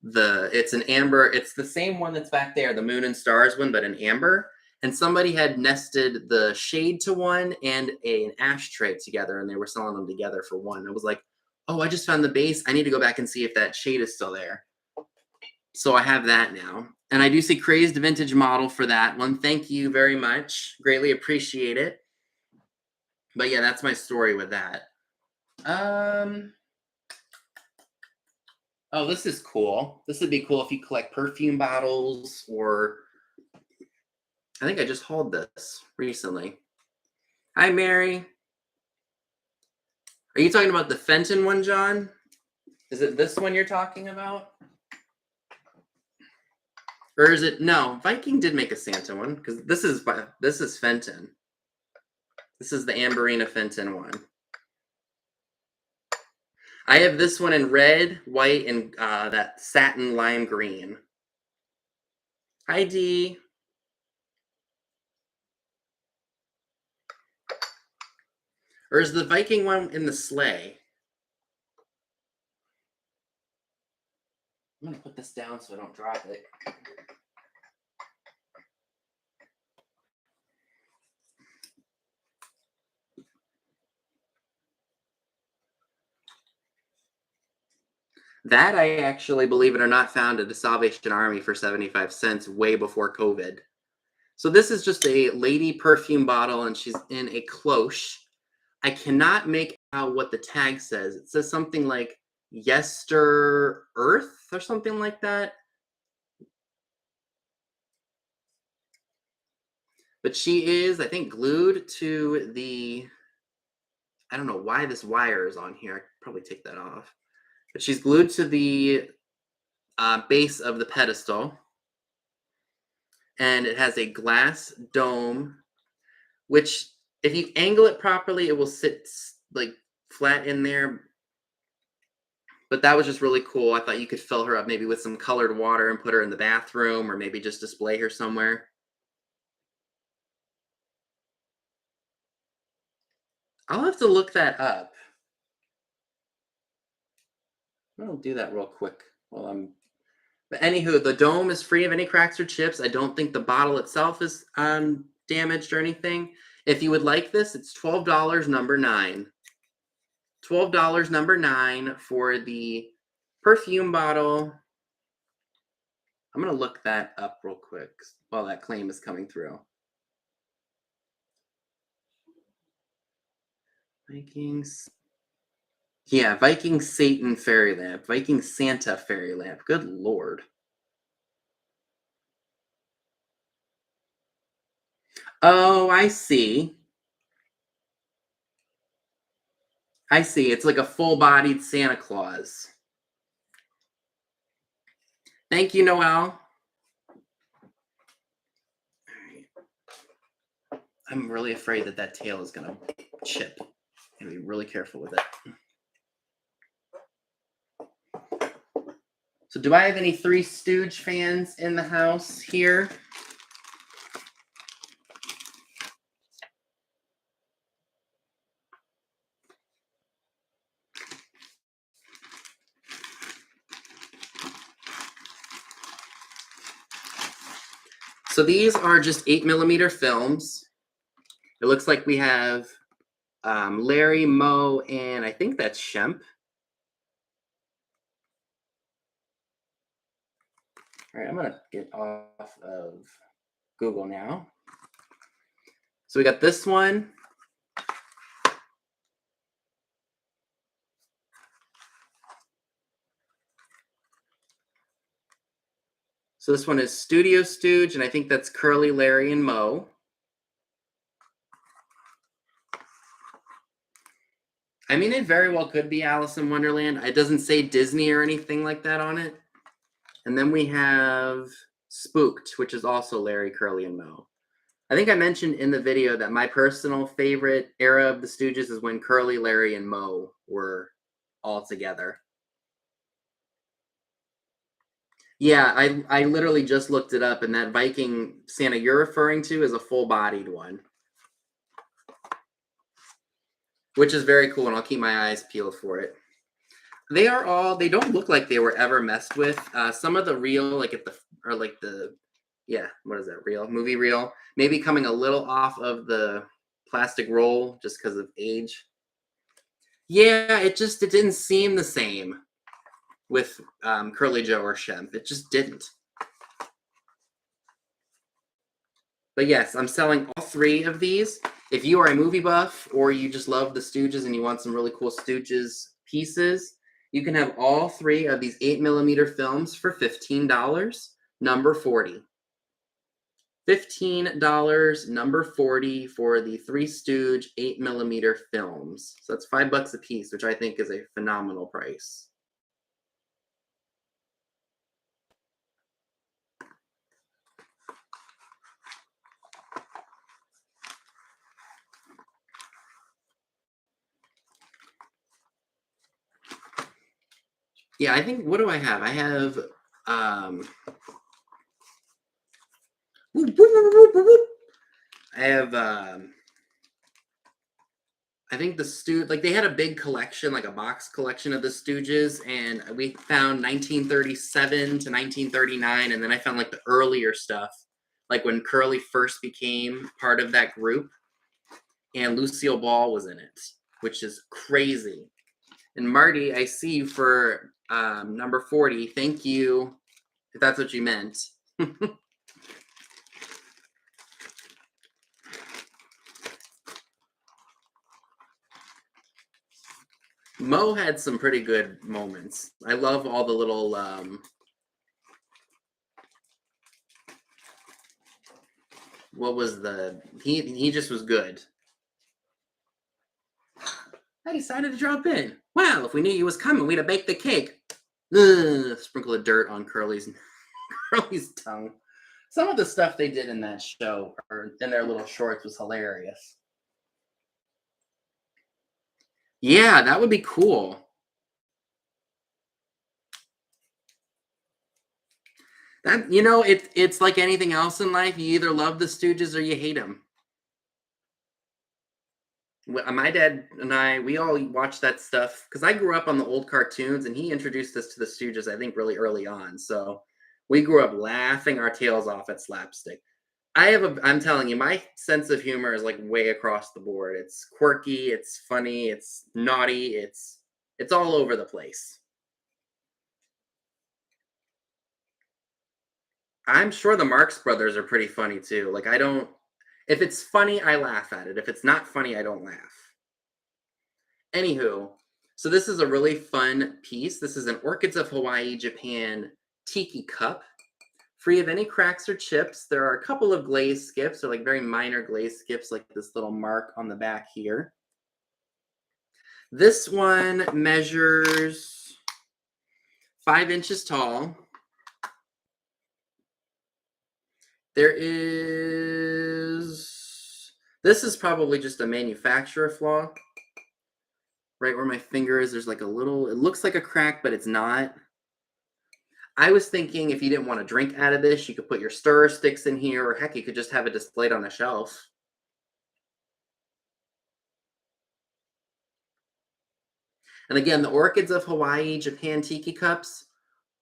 it's an amber. It's the same one that's back there, the moon and stars one, but an amber. And somebody had nested the shade to one and an ashtray together, and they were selling them together for one. I was like, oh, I just found the base. I need to go back and see if that shade is still there. So I have that now. And I do see Crazed Vintage Model for that one. Thank you very much. Greatly appreciate it. But yeah, that's my story with that. Oh, this is cool. This would be cool if you collect perfume bottles, or I think I just hauled this recently. Hi, Mary. Are you talking about the Fenton one, John? Is it this one you're talking about? Or is it, no, Viking did make a Santa one, because this is Fenton. This is the Amberina Fenton one. I have this one in red, white, and that satin lime green. Hi, Dee. Or is the Viking one in the sleigh? I'm going to put this down so I don't drop it. That I actually, believe it or not, found at the Salvation Army for 75 cents way before COVID. So this is just a lady perfume bottle, and she's in a cloche. I cannot make out what the tag says. It says something like Yester Earth or something like that. But she is, I think, glued to the, I don't know why this wire is on here. I could probably take that off. But she's glued to the base of the pedestal. And it has a glass dome, which if you angle it properly, it will sit like flat in there. But that was just really cool. I thought you could fill her up maybe with some colored water and put her in the bathroom, or maybe just display her somewhere. I'll have to look that up. I'll do that real quick while I'm. But anywho, the dome is free of any cracks or chips. I don't think the bottle itself is damaged or anything. If you would like this, it's $12, number 9. $12, number 9 for the perfume bottle. I'm going to look that up real quick while that claim is coming through. Vikings. Yeah, Viking Satan fairy lamp. Viking Santa fairy lamp. Good lord. Oh, I see. I see. It's like a full-bodied Santa Claus. Thank you, Noel. I'm really afraid that that tail is gonna chip. Gotta be really careful with it. So do I have any Three Stooge fans in the house here? So these are just 8mm films. It looks like we have Larry, Moe, and I think that's Shemp. All right, I'm gonna get off of Google now. So we got this one. So this one is Studio Stooge, and I think that's Curly, Larry, and Moe. I mean, it very well could be Alice in Wonderland. It doesn't say Disney or anything like that on it. And then we have Spooked, which is also Larry, Curly, and Moe. I think I mentioned in the video that my personal favorite era of the Stooges is when Curly, Larry, and Moe were all together. Yeah, I literally just looked it up, and that Viking Santa you're referring to is a full-bodied one, which is very cool, and I'll keep my eyes peeled for it. They are all, they don't look like they were ever messed with. Some of the reel, like at the, or like the, yeah, what is that, reel? Movie reel, maybe coming a little off of the plastic roll just because of age. Yeah, it didn't seem the same with Curly Joe or Shemp. It just didn't. But yes, I'm selling all 3 of these. If you are a movie buff or you just love the Stooges and you want some really cool Stooges pieces, you can have all 3 of these 8mm films for $15, number 40. $15, number 40 for the Three Stooge 8mm films. So that's $5 a piece, which I think is a phenomenal price. Yeah, I think, what do I have? I have, I have, I think the Stooge, like they had a big collection, like a box collection of the Stooges, and we found 1937 to 1939, and then I found like the earlier stuff, like when Curly first became part of that group, and Lucille Ball was in it, which is crazy. And Marty, I see you for number 40. Thank you, if that's what you meant. Moe had some pretty good moments. I love all the little what was the he just was good. I decided to drop in. Well, if we knew you was coming, we'd have baked the cake. Ugh, sprinkle of dirt on Curly's tongue. Some of the stuff they did in that show or in their little shorts was hilarious. Yeah, that would be cool. That, you know, it's like anything else in life. You either love the Stooges or you hate them. My dad and I, we all watched that stuff because I grew up on the old cartoons, and he introduced us to the Stooges, I think, really early on. So we grew up laughing our tails off at slapstick. I'm telling you, my sense of humor is like way across the board. It's quirky, it's funny, it's naughty, it's all over the place. I'm sure the Marx Brothers are pretty funny too. Like, I don't, if it's funny, I laugh at it. If it's not funny, I don't laugh. Anywho, so this is a really fun piece. This is an Orchids of Hawaii, Japan tiki cup, free of any cracks or chips. There are a couple of glaze skips, or like very minor glaze skips, like this little mark on the back here. This one measures 5 inches tall. This is probably just a manufacturer flaw. Right where my finger is, there's like a little, it looks like a crack, but it's not. I was thinking if you didn't want to drink out of this, you could put your stirrer sticks in here, or heck, you could just have it displayed on a shelf. And again, the Orchids of Hawaii, Japan tiki cups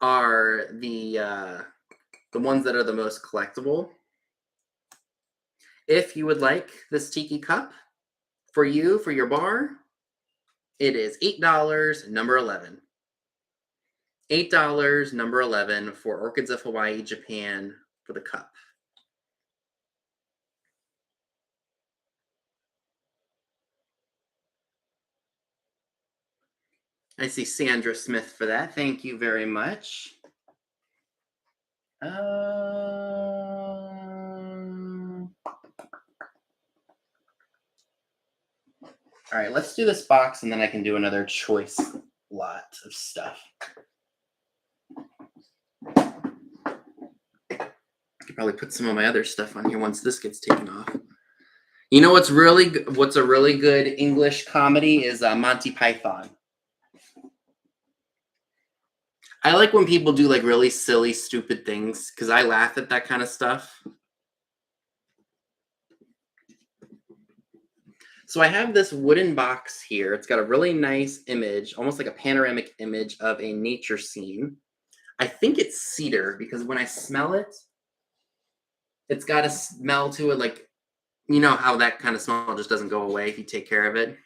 are the ones that are the most collectible. If you would like this tiki cup for you, for your bar, it is $8, number 11. $8, number 11 for Orchids of Hawaii, Japan for the cup. I see Sandra Smith for that. Thank you very much. All right, let's do this box and then I can do another choice lot of stuff. I could probably put some of my other stuff on here once this gets taken off. You know what's a really good English comedy is Monty Python. I like when people do like really silly, stupid things because I laugh at that kind of stuff. So I have this wooden box here. It's got a really nice image, almost like a panoramic image of a nature scene. I think it's cedar because when I smell it, it's got a smell to it like, you know how that kind of smell just doesn't go away if you take care of it.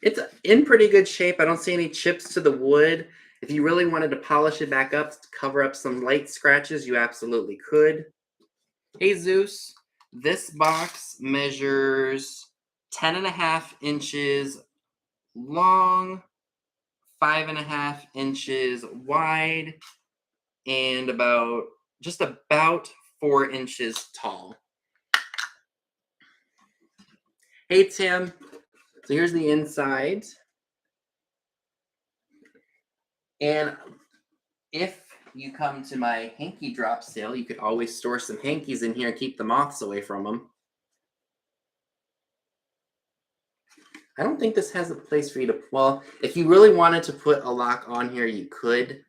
It's in pretty good shape. I don't see any chips to the wood. If you really wanted to polish it back up to cover up some light scratches, you absolutely could. Hey Zeus, this box measures 10.5 inches long, 5.5 inches wide, and just about 4 inches tall. Hey Tim, so here's the inside. And if you come to my hanky drop sale, you could always store some hankies in here and keep the moths away from them. I don't think this has a place for you to, well, if you really wanted to put a lock on here, you could.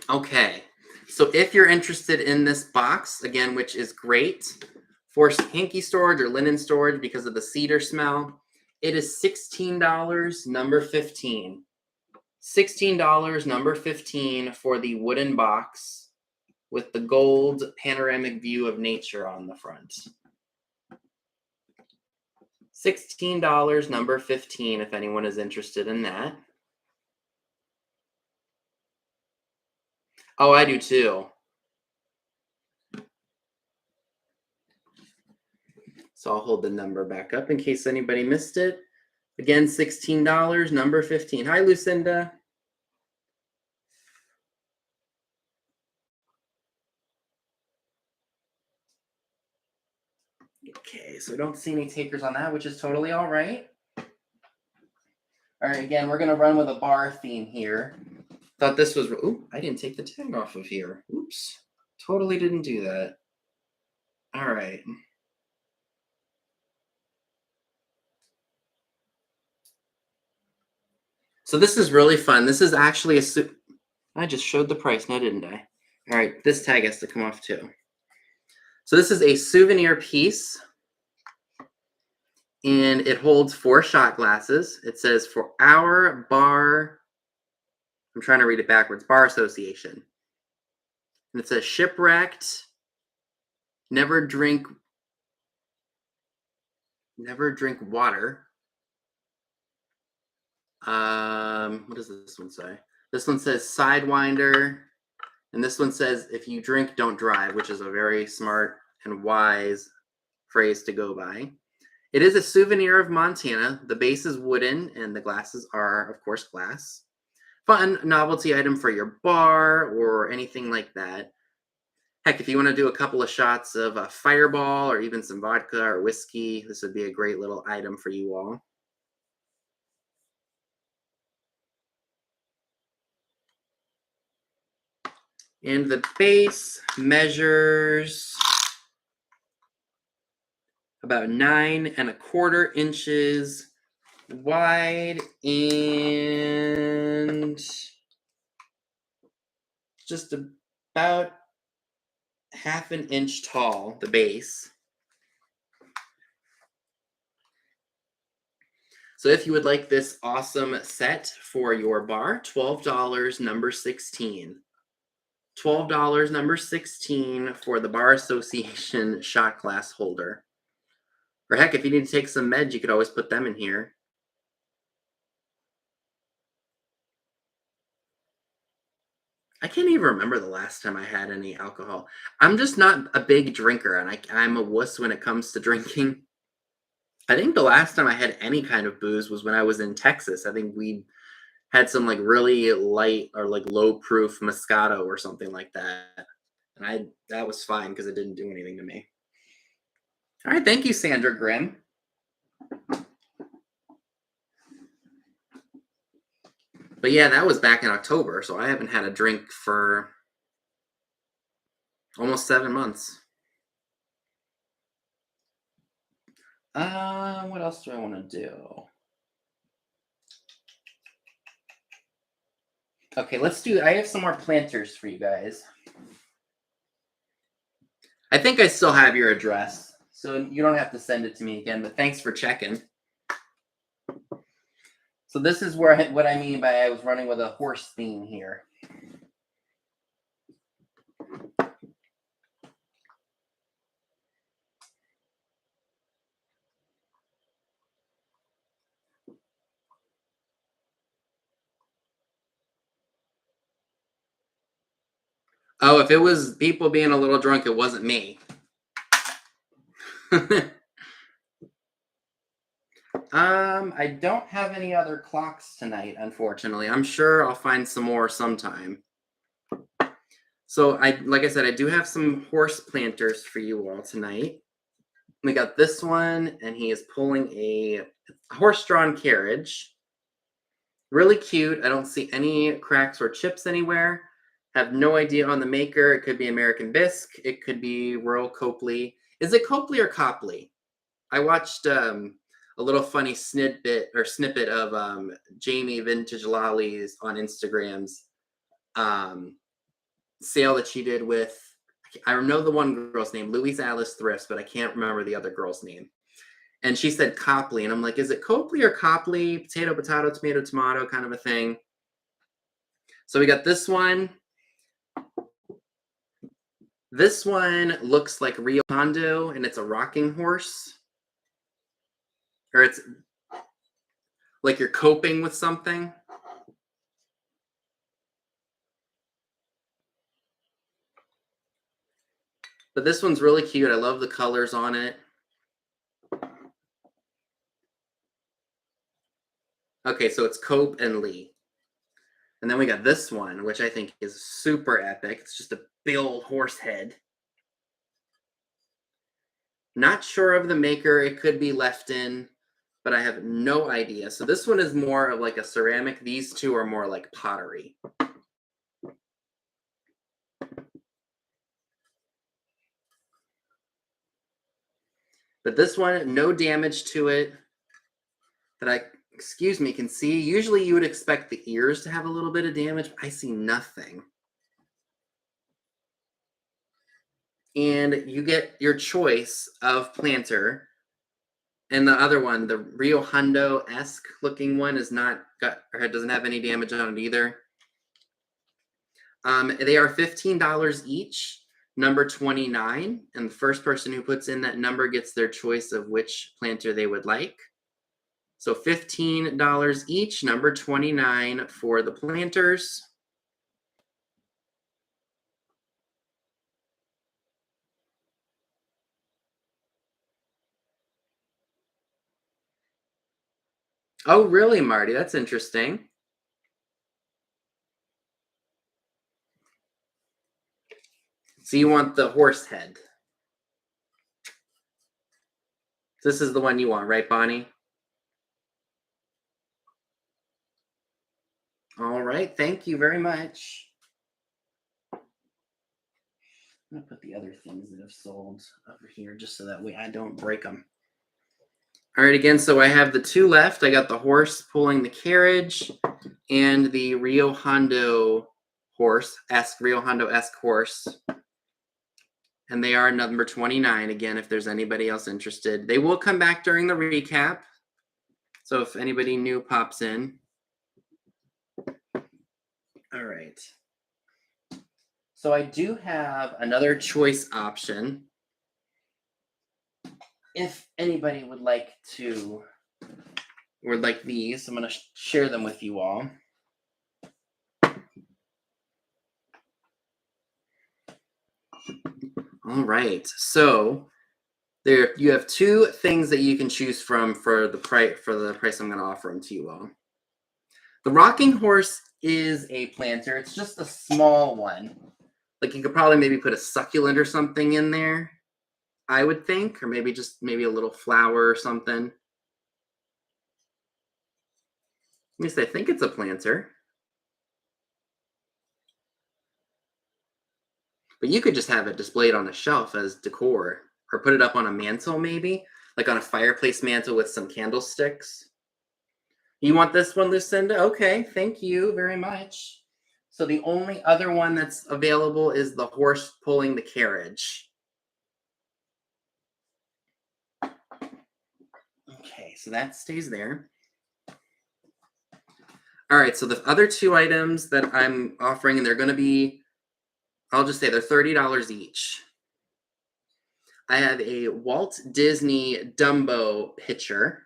Okay, so if you're interested in this box, again, which is great for hanky storage or linen storage because of the cedar smell, it is $16, number 15. $16, number 15 for the wooden box with the gold panoramic view of nature on the front. $16, number 15, if anyone is interested in that. Oh, I do too. So I'll hold the number back up in case anybody missed it. Again, $16, number 15. Hi, Lucinda. Okay, so I don't see any takers on that, which is totally all right. All right, again, we're going to run with a bar theme here. Thought this was, ooh, I didn't take the tag off of here. Oops, totally didn't do that. All right. So this is really fun. This is actually I just showed the price now, didn't I? All right, this tag has to come off too. So this is a souvenir piece. And it holds 4 shot glasses. It says, for our bar, I'm trying to read it backwards, bar association. And it says, shipwrecked, never drink water. What does this one say? This one says Sidewinder, And this one says, if you drink, don't drive, which is a very smart and wise phrase to go by. It is a souvenir of Montana. The base is wooden and the glasses are, of course, glass. Fun novelty item for your bar or anything like that. Heck, if you want to do a couple of shots of a Fireball or even some vodka or whiskey, this would be a great little item for you all. And the base measures about 9¼ inches wide and just about 1/2 inch tall, the base. So if you would like this awesome set for your bar, $12, number 16. $12, number 16 for the Bar Association shot glass holder. Or heck, if you need to take some meds, you could always put them in here. I can't even remember the last time I had any alcohol. I'm just not a big drinker, and I'm a wuss when it comes to drinking. I think the last time I had any kind of booze was when I was in Texas. I think we had some like really light or like low proof Moscato or something like that. And that was fine because it didn't do anything to me. All right, thank you, Sandra Grimm. But yeah, that was back in October, so I haven't had a drink for almost 7 months. What else do I want to do? Okay, I have some more planters for you guys. I think I still have your address, so you don't have to send it to me again, but thanks for checking. So this is what I mean by I was running with a horse theme here. Oh, if it was people being a little drunk, it wasn't me. I don't have any other clocks tonight, unfortunately. I'm sure I'll find some more sometime. So like I said, I do have some horse planters for you all tonight. We got this one, and he is pulling a horse-drawn carriage. Really cute. I don't see any cracks or chips anywhere. Have no idea on the maker. It could be American Bisque. It could be Royal Copley. Is it Copley or Copley? I watched a little funny snippet of Jamie Vintage Lollies on Instagram's sale that she did with, I know the one girl's name, Louise Alice Thrifts, but I can't remember the other girl's name. And she said Copley, and I'm like, is it Copley or Copley? Potato, potato, tomato, tomato kind of a thing. So we got this one. This one looks like Rio Hondo, and it's a rocking horse. Or it's like you're coping with something. But this one's really cute. I love the colors on it. Okay, so it's Cope and Lee. And then we got this one, which I think is super epic. It's just a big old horse head. Not sure of the maker. It could be Lefton, but I have no idea. So this one is more of like a ceramic. These two are more like pottery. But this one, no damage to it that I, can see. Usually you would expect the ears to have a little bit of damage. I see nothing. And you get your choice of planter. And the other one, the Rio Hondo-esque looking one, is not got or doesn't have any damage on it either. They are $15 each, number 29, and the first person who puts in that number gets their choice of which planter they would like. So $15 each, number 29 for the planters. Oh, really, Marty? That's interesting. So you want the horse head. This is the one you want, right, Bonnie? All right, thank you very much. I'm gonna put the other things that have sold over here just so that way I don't break them. All right, again, so I have the two left. I got the horse pulling the carriage and the Rio Hondo Rio Hondo-esque horse. And they are number 29, again, if there's anybody else interested. They will come back during the recap. So if anybody new pops in. All right. So I do have another choice option. If anybody would like these, I'm going to share them with you all. All right. So there you have two things that you can choose from for the price I'm going to offer them to you all. The rocking horse is a planter. It's just a small one. Like you could probably maybe put a succulent or something in there, I would think, or maybe a little flower or something. At least I think it's a planter. But you could just have it displayed on a shelf as decor, or put it up on a mantle maybe, like on a fireplace mantle with some candlesticks. You want this one, Lucinda? Okay, thank you very much. So the only other one that's available is the horse pulling the carriage. Okay, so that stays there. All right, so the other two items that I'm offering, and they're going to be, I'll just say they're $30 each. I have a Walt Disney Dumbo picture.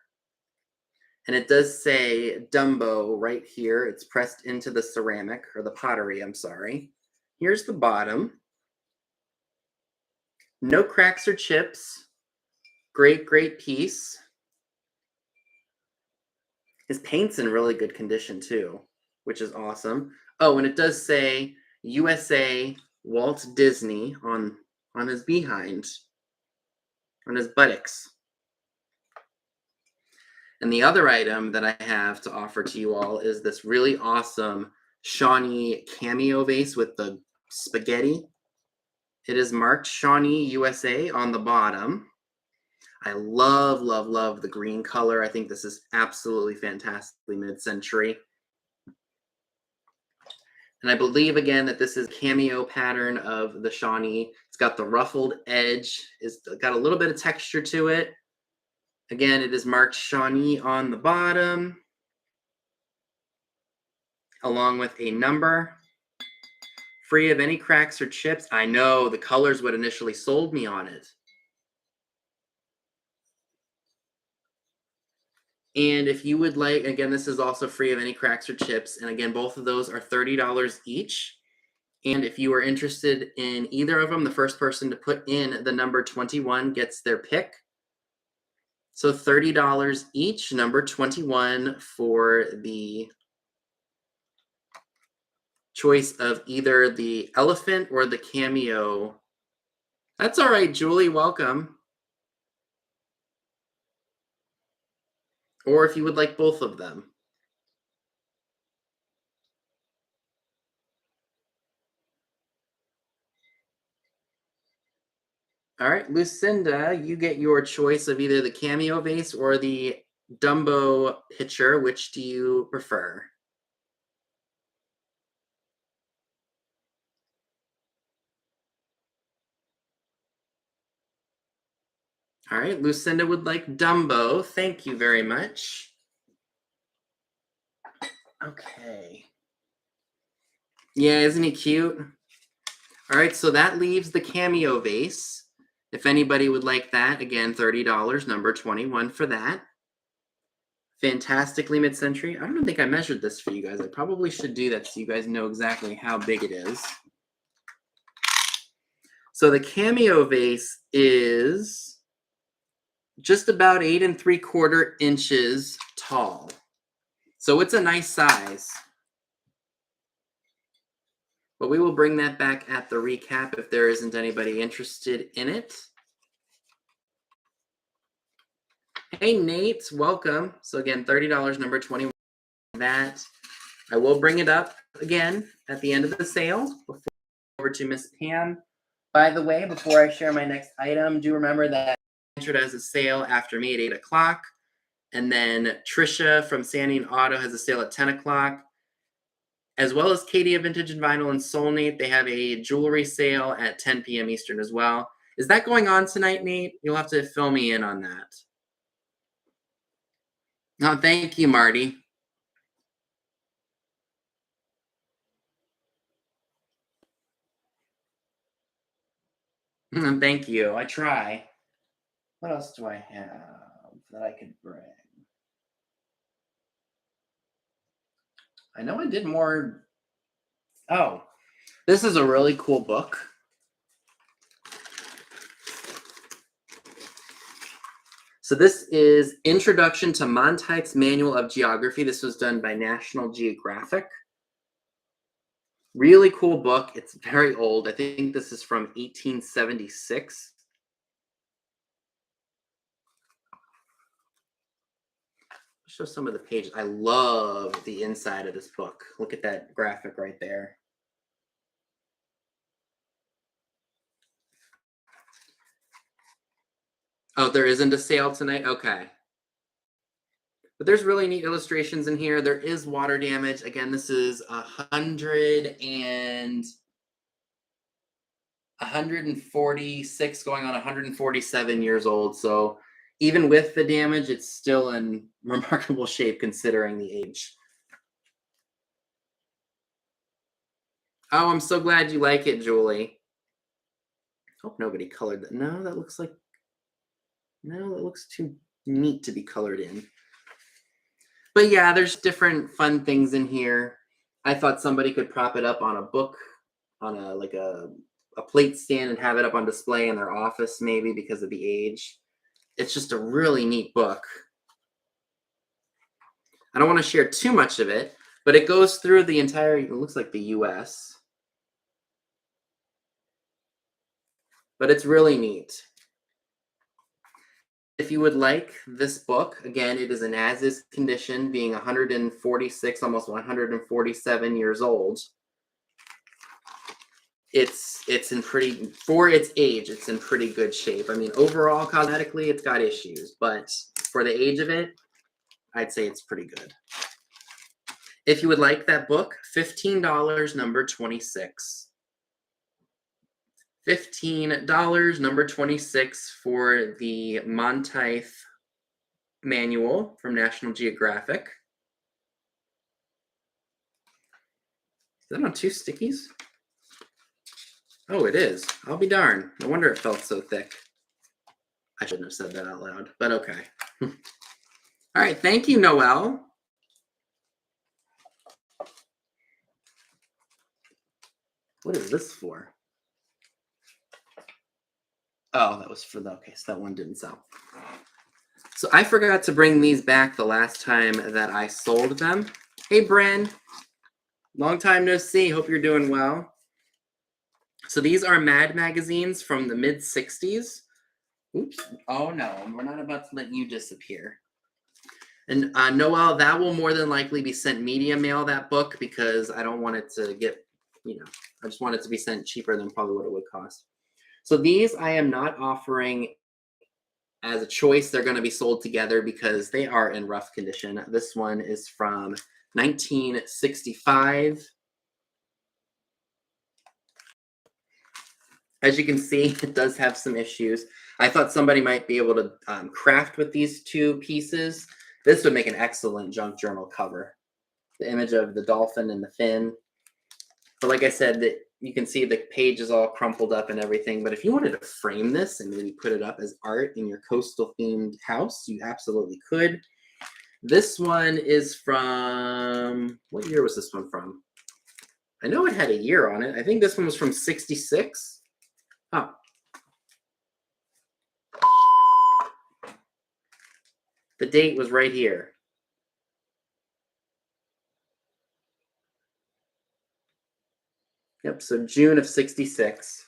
And it does say Dumbo right here. It's pressed into the ceramic, or the pottery, I'm sorry. Here's the bottom. No cracks or chips. Great, great piece. His paint's in really good condition too, which is awesome. Oh, and it does say USA Walt Disney on his behind, on his buttocks. And the other item that I have to offer to you all is this really awesome Shawnee cameo vase with the spaghetti. It is marked Shawnee USA on the bottom. I love, love, love the green color. I think this is absolutely fantastically mid-century. And I believe, again, that this is cameo pattern of the Shawnee. It's got the ruffled edge. It's got a little bit of texture to it. Again, it is marked Shawnee on the bottom, along with a number. Free of any cracks or chips. I know, the colors what initially sold me on it. And if you would like, again, this is also free of any cracks or chips. And again, both of those are $30 each. And if you are interested in either of them, the first person to put in the number 21 gets their pick. So $30 each, number 21 for the choice of either the elephant or the cameo. That's all right, Julie, welcome. Or if you would like both of them. All right, Lucinda, you get your choice of either the cameo vase or the Dumbo pitcher. Which do you prefer? All right, Lucinda would like Dumbo. Thank you very much. Okay. Yeah, isn't he cute? All right, so that leaves the cameo vase. If anybody would like that, again, $30, number 21 for that. Fantastically mid-century. I don't think I measured this for you guys. I probably should do that so you guys know exactly how big it is. So the cameo vase is just about 8 3/4 inches tall. So it's a nice size. But we will bring that back at the recap if there isn't anybody interested in it. Hey, Nate, welcome. So again, $30, number 21. That I will bring it up again at the end of the sale. Before over to Miss Pam. By the way, before I share my next item, do remember that I entered as a sale after me at 8 o'clock. And then Trisha from Sandine Auto has a sale at 10 o'clock. As well as Katie of Vintage and Vinyl and Soulmate, they have a jewelry sale at 10 p.m. Eastern as well. Is that going on tonight, Nate? You'll have to fill me in on that. Oh, thank you, Marty. Thank you. I try. What else do I have that I could bring? I know I did more. Oh, this is a really cool book. So this is Introduction to Monteith's Manual of Geography. This was done by National Geographic. Really cool book. It's very old. I think this is from 1876. Show some of the pages. I love the inside of this book. Look at that graphic right there. Oh, there isn't a sale tonight? Okay. But there's really neat illustrations in here. There is water damage. Again, this is 146 going on 147 years old. So even with the damage, it's still in remarkable shape considering the age. Oh, I'm so glad you like it, Julie. Hope nobody colored that. No, that looks too neat to be colored in. But yeah, there's different fun things in here. I thought somebody could prop it up on a book, on a plate stand and have it up on display in their office maybe because of the age. It's just a really neat book. I don't want to share too much of it, but it goes through the entire, it looks like the US. But it's really neat. If you would like this book, again, it is in as-is condition, being 146, almost 147 years old. It's in pretty, for its age, it's in pretty good shape. I mean, overall, cosmetically, it's got issues, but for the age of it, I'd say it's pretty good. If you would like that book, $15, number 26. $15, number 26 for the Monteith Manual from National Geographic. Is that on two stickies? Oh, it is. I'll be darned. No wonder it felt so thick. I shouldn't have said that out loud, but okay. All right, thank you, Noelle. What is this for? Oh, that was for the, okay, so that one didn't sell. So I forgot to bring these back the last time that I sold them. Hey, Bren. Long time no see. Hope you're doing well. So these are Mad magazines from the mid-60s. Oops. Oh, no. We're not about to let you disappear. And Noelle, that will more than likely be sent media mail, that book, because I don't want it to get, I just want it to be sent cheaper than probably what it would cost. So these I am not offering as a choice. They're going to be sold together because they are in rough condition. This one is from 1965. As you can see, it does have some issues. I thought somebody might be able to craft with these two pieces. This would make an excellent junk journal cover. The image of the dolphin and the fin. But like I said, that you can see the page is all crumpled up and everything. But if you wanted to frame this and maybe put it up as art in your coastal themed house, you absolutely could. This one is from, what year was this one from? I know it had a year on it. I think this one was from 66. Oh. The date was right here. Yep, so June of 66.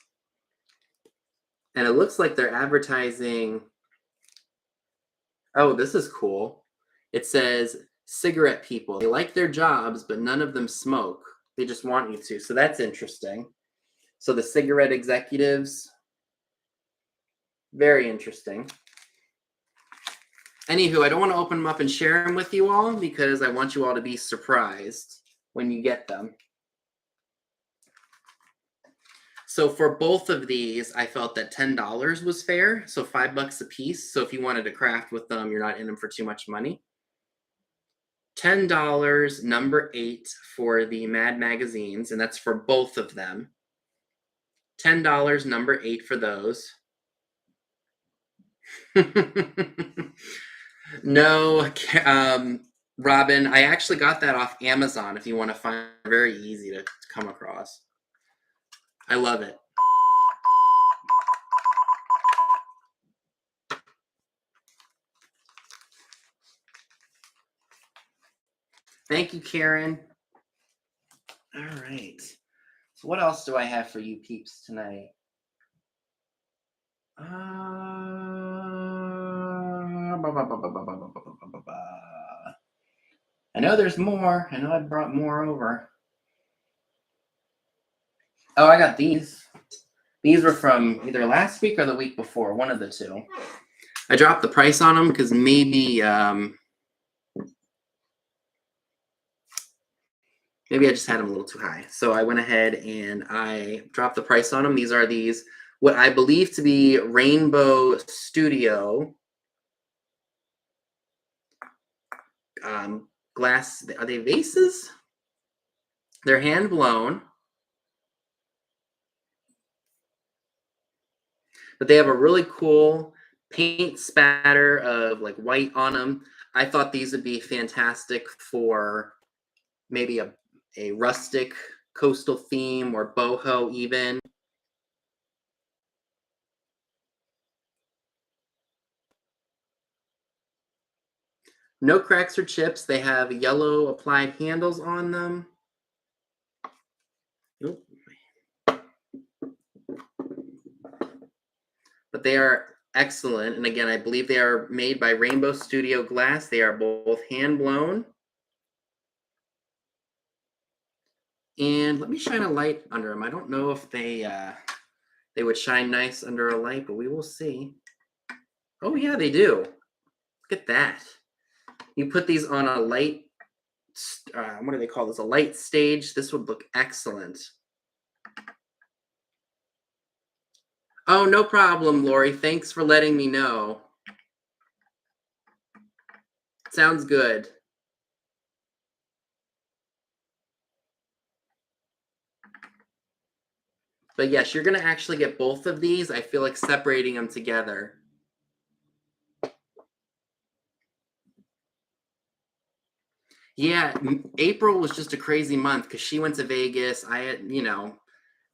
And it looks like they're advertising. Oh, this is cool. It says cigarette people. They like their jobs, but none of them smoke. They just want you to. So that's interesting. So the cigarette executives, very interesting. Anywho, I don't want to open them up and share them with you all because I want you all to be surprised when you get them. So for both of these, I felt that $10 was fair. So $5 a piece. So if you wanted to craft with them, you're not in them for too much money. $10, number 8 for the Mad magazines, and that's for both of them. $10, number 8 for those. No, Robin, I actually got that off Amazon if you want to find it. Very easy to come across. I love it. Thank you, Karen. All right. So what else do I have for you peeps tonight? I know there's more. I know I brought more over. Oh, I got these. These were from either last week or the week before, one of the two. I dropped the price on them because maybe I just had them a little too high. So I went ahead and I dropped the price on them. These are what I believe to be Rainbow Studio glass. Are they vases? They're hand blown. But they have a really cool paint spatter of like white on them. I thought these would be fantastic for maybe a rustic coastal theme or boho even. No cracks or chips. They have yellow applied handles on them. Oop. But they are excellent. And again, I believe they are made by Rainbow Studio Glass. They are both hand blown. And let me shine a light under them. I don't know if they would shine nice under a light, but we will see. Oh yeah, they do. Look at that. You put these on a light, what do they call this? A light stage. This would look excellent. Oh, no problem, Lori. Thanks for letting me know. Sounds good. But yes, you're going to actually get both of these. I feel like separating them together. Yeah, April was just a crazy month because she went to Vegas. I had,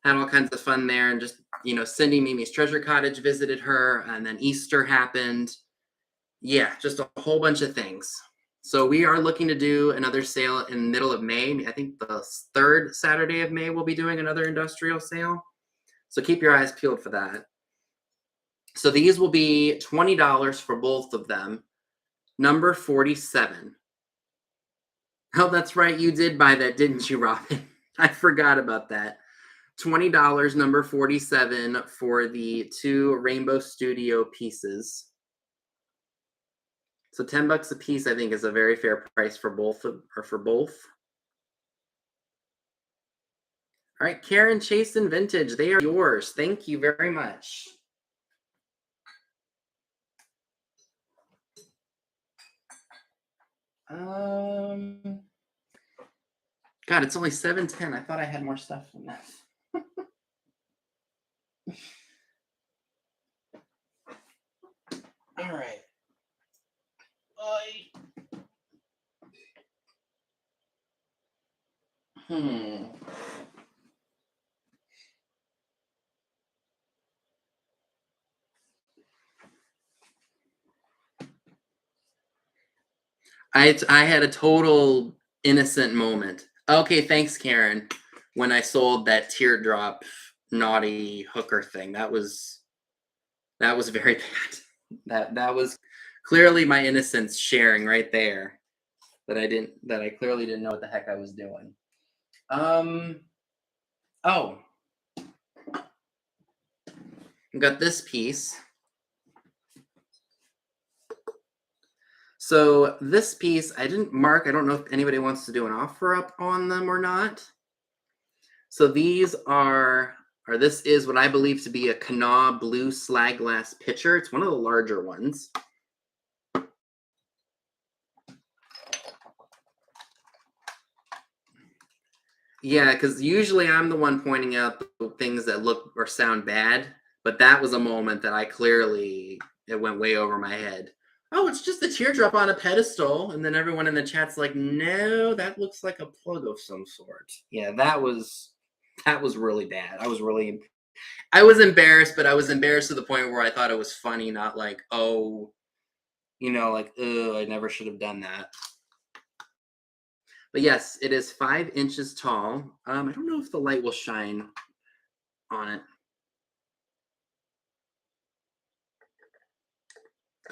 had all kinds of fun there, and just, Cindy Mimi's Treasure Cottage visited her, and then Easter happened. Yeah, just a whole bunch of things. So we are looking to do another sale in the middle of May. I think the 3rd Saturday of May we'll be doing another industrial sale. So keep your eyes peeled for that. So these will be $20 for both of them. Number 47. Oh, that's right. You did buy that, didn't you, Robin? I forgot about that. $20, number 47 for the 2 Rainbow Studio pieces. So $10 a piece, I think, is a very fair price for both. All right, Karen, Chase, and Vintage, they are yours. Thank you very much. God, it's only 7:10. I thought I had more stuff than that. All right. I had a total innocent moment. Okay, thanks, Karen. when I sold that teardrop naughty hooker thing. That was very bad. That was clearly my innocence sharing right there. That I clearly didn't know what the heck I was doing. Oh, I got this piece. So this piece I didn't mark. I don't know if anybody wants to do an offer up on them or not. So these are, or this is what I believe to be a Kanawha blue slag glass pitcher. It's one of the larger ones. Yeah, because usually I'm the one pointing out the things that look or sound bad, but that was a moment that it went way over my head. Oh, it's just a teardrop on a pedestal, and then everyone in the chat's like, "No, that looks like a plug of some sort." Yeah, that was really bad. I was embarrassed, but I was embarrassed to the point where I thought it was funny, not like, oh, like, ugh, I never should have done that. But yes, it is 5 inches tall. I don't know if the light will shine on it.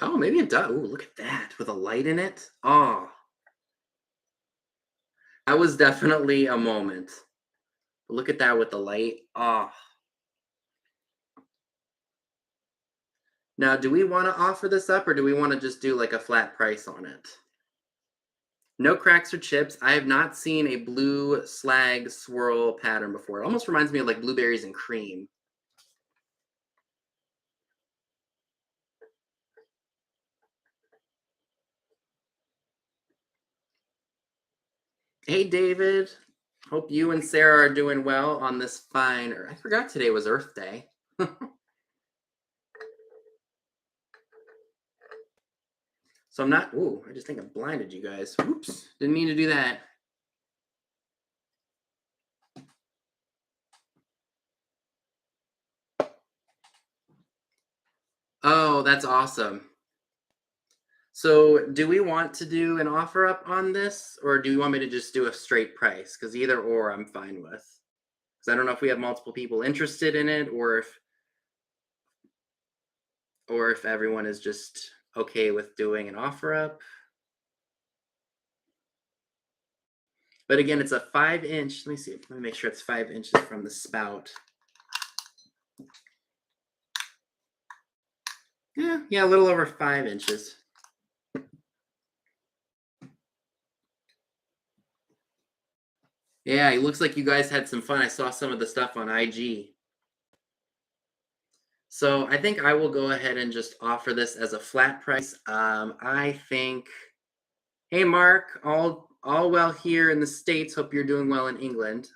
Oh, maybe it does. Ooh, look at that with a light in it. Oh, that was definitely a moment. Look at that with the light. Oh. Now, do we want to offer this up or do we want to just do like a flat price on it? No cracks or chips. I have not seen a blue slag swirl pattern before. It almost reminds me of like blueberries and cream. Hey, David. Hope you and Sarah are doing well on this fine. I forgot today was Earth Day. So I'm not. Ooh, I just think I blinded you guys. Oops, didn't mean to do that. Oh, that's awesome. So, do we want to do an offer up on this, or do you want me to just do a straight price? Because either or, I'm fine with. Because I don't know if we have multiple people interested in it, or if everyone is just okay with doing an offer up. But again, it's a 5 inch. Let me see. Let me make sure it's 5 inches from the spout. Yeah, a little over 5 inches. Yeah, it looks like you guys had some fun. I saw some of the stuff on IG. So I think I will go ahead and just offer this as a flat price. I think, hey Mark, all well here in the States. Hope you're doing well in England.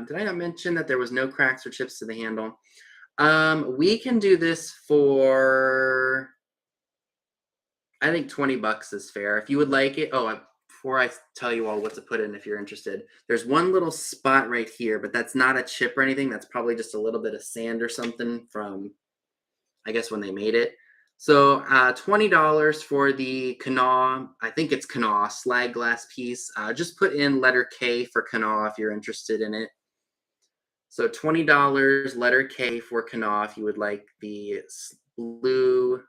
Did I not mention that there was no cracks or chips to the handle? We can do this for, I think $20 is fair. If you would like it. Oh, before I tell you all what to put in, if you're interested, there's one little spot right here, but that's not a chip or anything. That's probably just a little bit of sand or something from, I guess, when they made it. So $20 for the Kanawha, I think it's Kanawha slag glass piece. Just put in letter K for Kanawha if you're interested in it. So $20 letter K for Kanawha if you would like the blue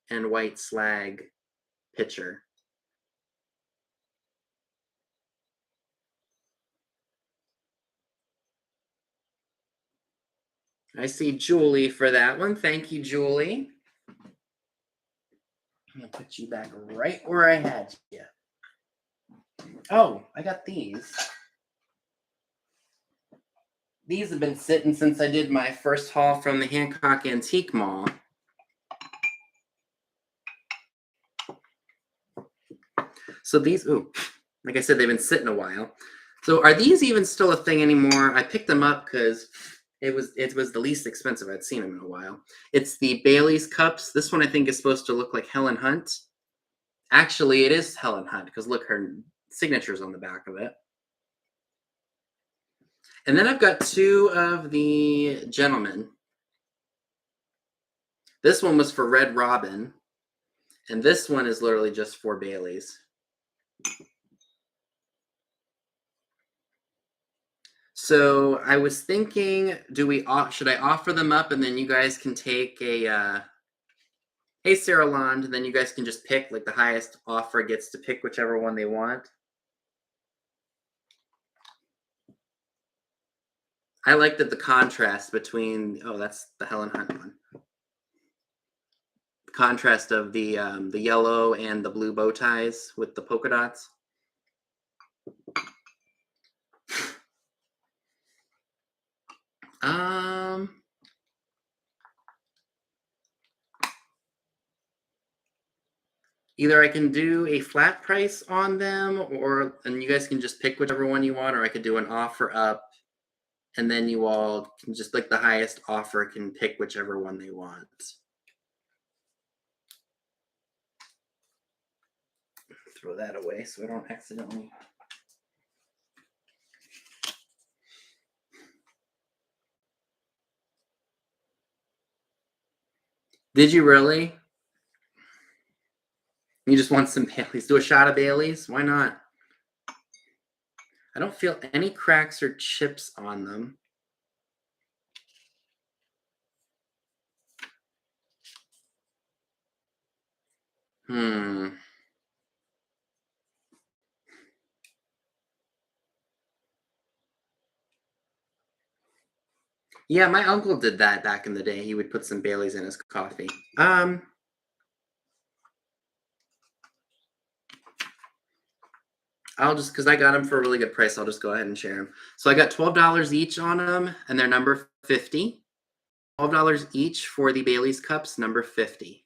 and white slag pitcher. I see Julie for that one. Thank you, Julie. I'm gonna put you back right where I had you. Oh, I got these. These have been sitting since I did my first haul from the Hancock Antique Mall. So these, ooh, like I said, they've been sitting a while. So are these even still a thing anymore? I picked them up because it was the least expensive I'd seen them in a while. It's the Bailey's cups. This one I think is supposed to look like Helen Hunt. Actually, it is Helen Hunt because look, her signature's on the back of it. And then I've got two of the gentlemen. This one was for Red Robin, and this one is literally just for Bailey's. So I was thinking, should I offer them up and then you guys can take a hey Sarah Lond, and then you guys can just pick, like the highest offer gets to pick whichever one they want. I like that the contrast between that's the Helen Hunt one. The contrast of the yellow and the blue bow ties with the polka dots. Either I can do a flat price on them, and you guys can just pick whichever one you want, or I could do an offer up, and then you all can just, like, the highest offer can pick whichever one they want. Throw that away so I don't accidentally. Did you really? You just want some Baileys? Do a shot of Baileys? Why not? I don't feel any cracks or chips on them. Yeah, my uncle did that back in the day. He would put some Baileys in his coffee. I'll just, because I got them for a really good price, I'll just go ahead and share them. So I got $12 each on them, and they're number 50. $12 each for the Bailey's cups, number 50.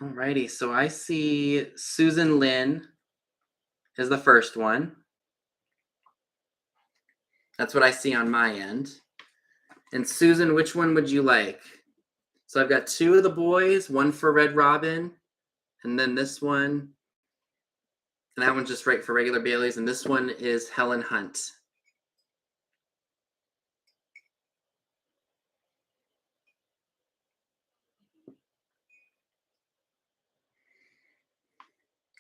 Alrighty, so I see Susan Lynn is the first one. That's what I see on my end. And Susan, which one would you like? So I've got two of the boys, one for Red Robin, and then this one. And that one's just right for regular Baileys, and this one is Helen Hunt.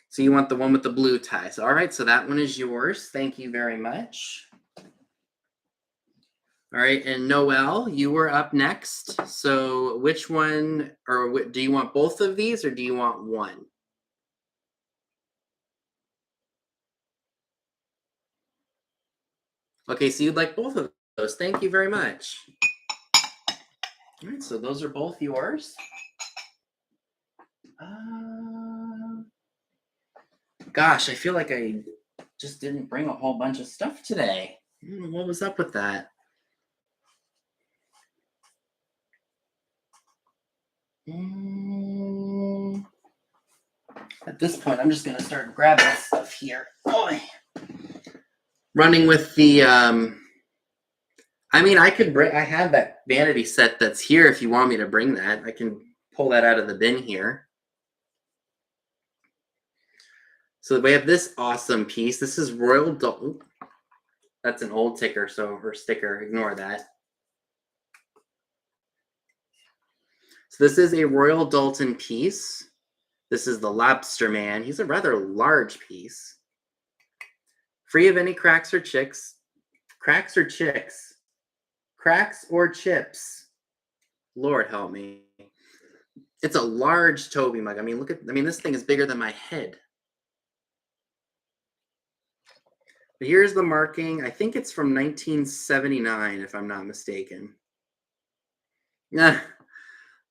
So you want the one with the blue ties. All right, so that one is yours. Thank you very much. All right, and Noelle, you were up next. So which one, or do you want both of these, or do you want one? Okay, so you'd like both of those. Thank you very much. All right, so those are both yours. Gosh, I feel like I just didn't bring a whole bunch of stuff today. What was up with that? At this point, I'm just going to start grabbing stuff here. Boy. Running with the, I mean, I have that vanity set that's here if you want me to bring that. I can pull that out of the bin here. So we have this awesome piece. This is Royal Dalton. That's an old ticker, or sticker. Ignore that. So this is a Royal Dalton piece. This is the Lobster Man. He's a rather large piece. Free of any cracks or chicks. Cracks or chicks? Cracks or chips? Lord help me. It's a large Toby mug. I mean, this thing is bigger than my head. But here's the marking. I think it's from 1979, if I'm not mistaken. Nah,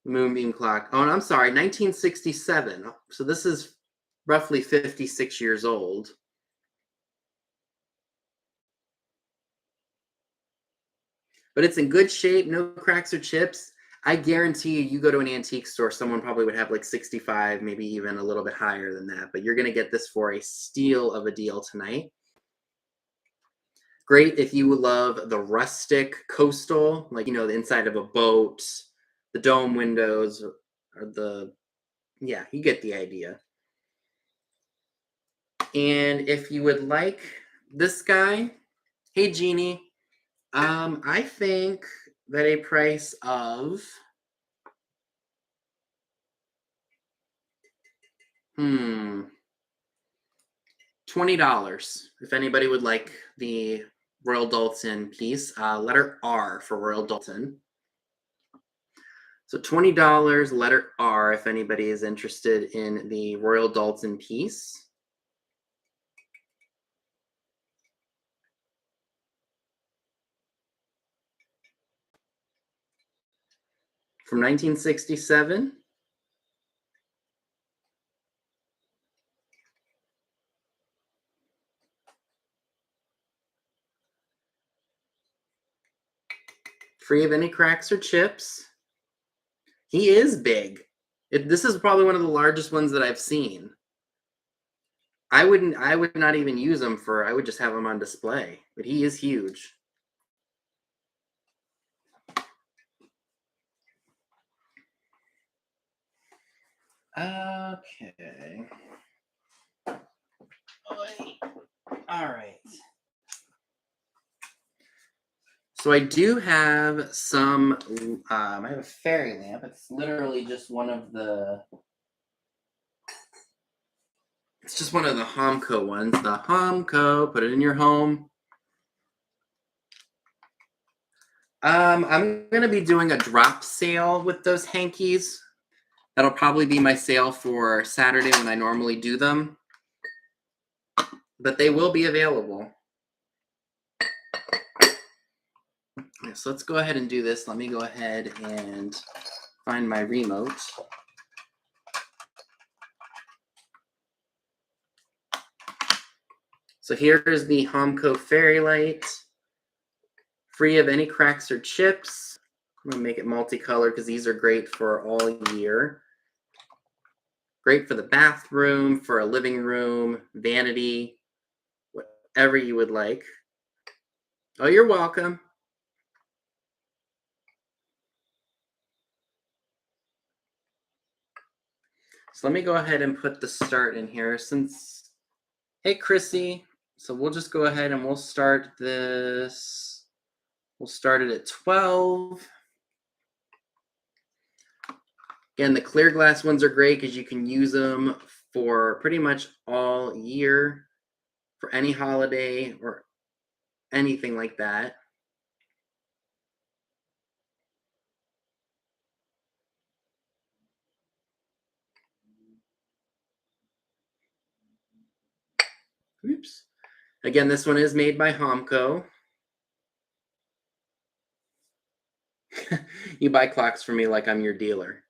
Moonbeam clock. Oh, and I'm sorry, 1967. So this is roughly 56 years old. But it's in good shape, no cracks or chips. I guarantee you go to an antique store, someone probably would have like 65, maybe even a little bit higher than that. But you're going to get this for a steal of a deal tonight. Great if you love the rustic coastal, like, the inside of a boat, the dome windows, or yeah, you get the idea. And if you would like this guy, Hey, Jeannie. I think that a price of $20. If anybody would like the Royal Dalton piece, letter R for Royal Dalton. So $20, letter R, if anybody is interested in the Royal Dalton piece. From 1967. Free of any cracks or chips. He is big. This is probably one of the largest ones that I've seen. I would not even use him I would just have him on display, but he is huge. Okay. All right. So I do have some, I have a fairy lamp. It's literally just it's just one of the Homco ones. The Homco, put it in your home. I'm going to be doing a drop sale with those hankies. That'll probably be my sale for Saturday when I normally do them. But they will be available. So let's go ahead and do this. Let me go ahead and find my remote. So here's the Homco Fairy Light. Free of any cracks or chips. I'm going to make it multicolored because these are great for all year. Great for the bathroom, for a living room, vanity, whatever you would like. Oh, you're welcome. So let me go ahead and put the start in here since, hey, Chrissy. So we'll just go ahead and we'll start this. We'll start it at 12. Again, the clear glass ones are great because you can use them for pretty much all year, for any holiday or anything like that. Oops. Again, this one is made by Homco. You buy clocks for me like I'm your dealer.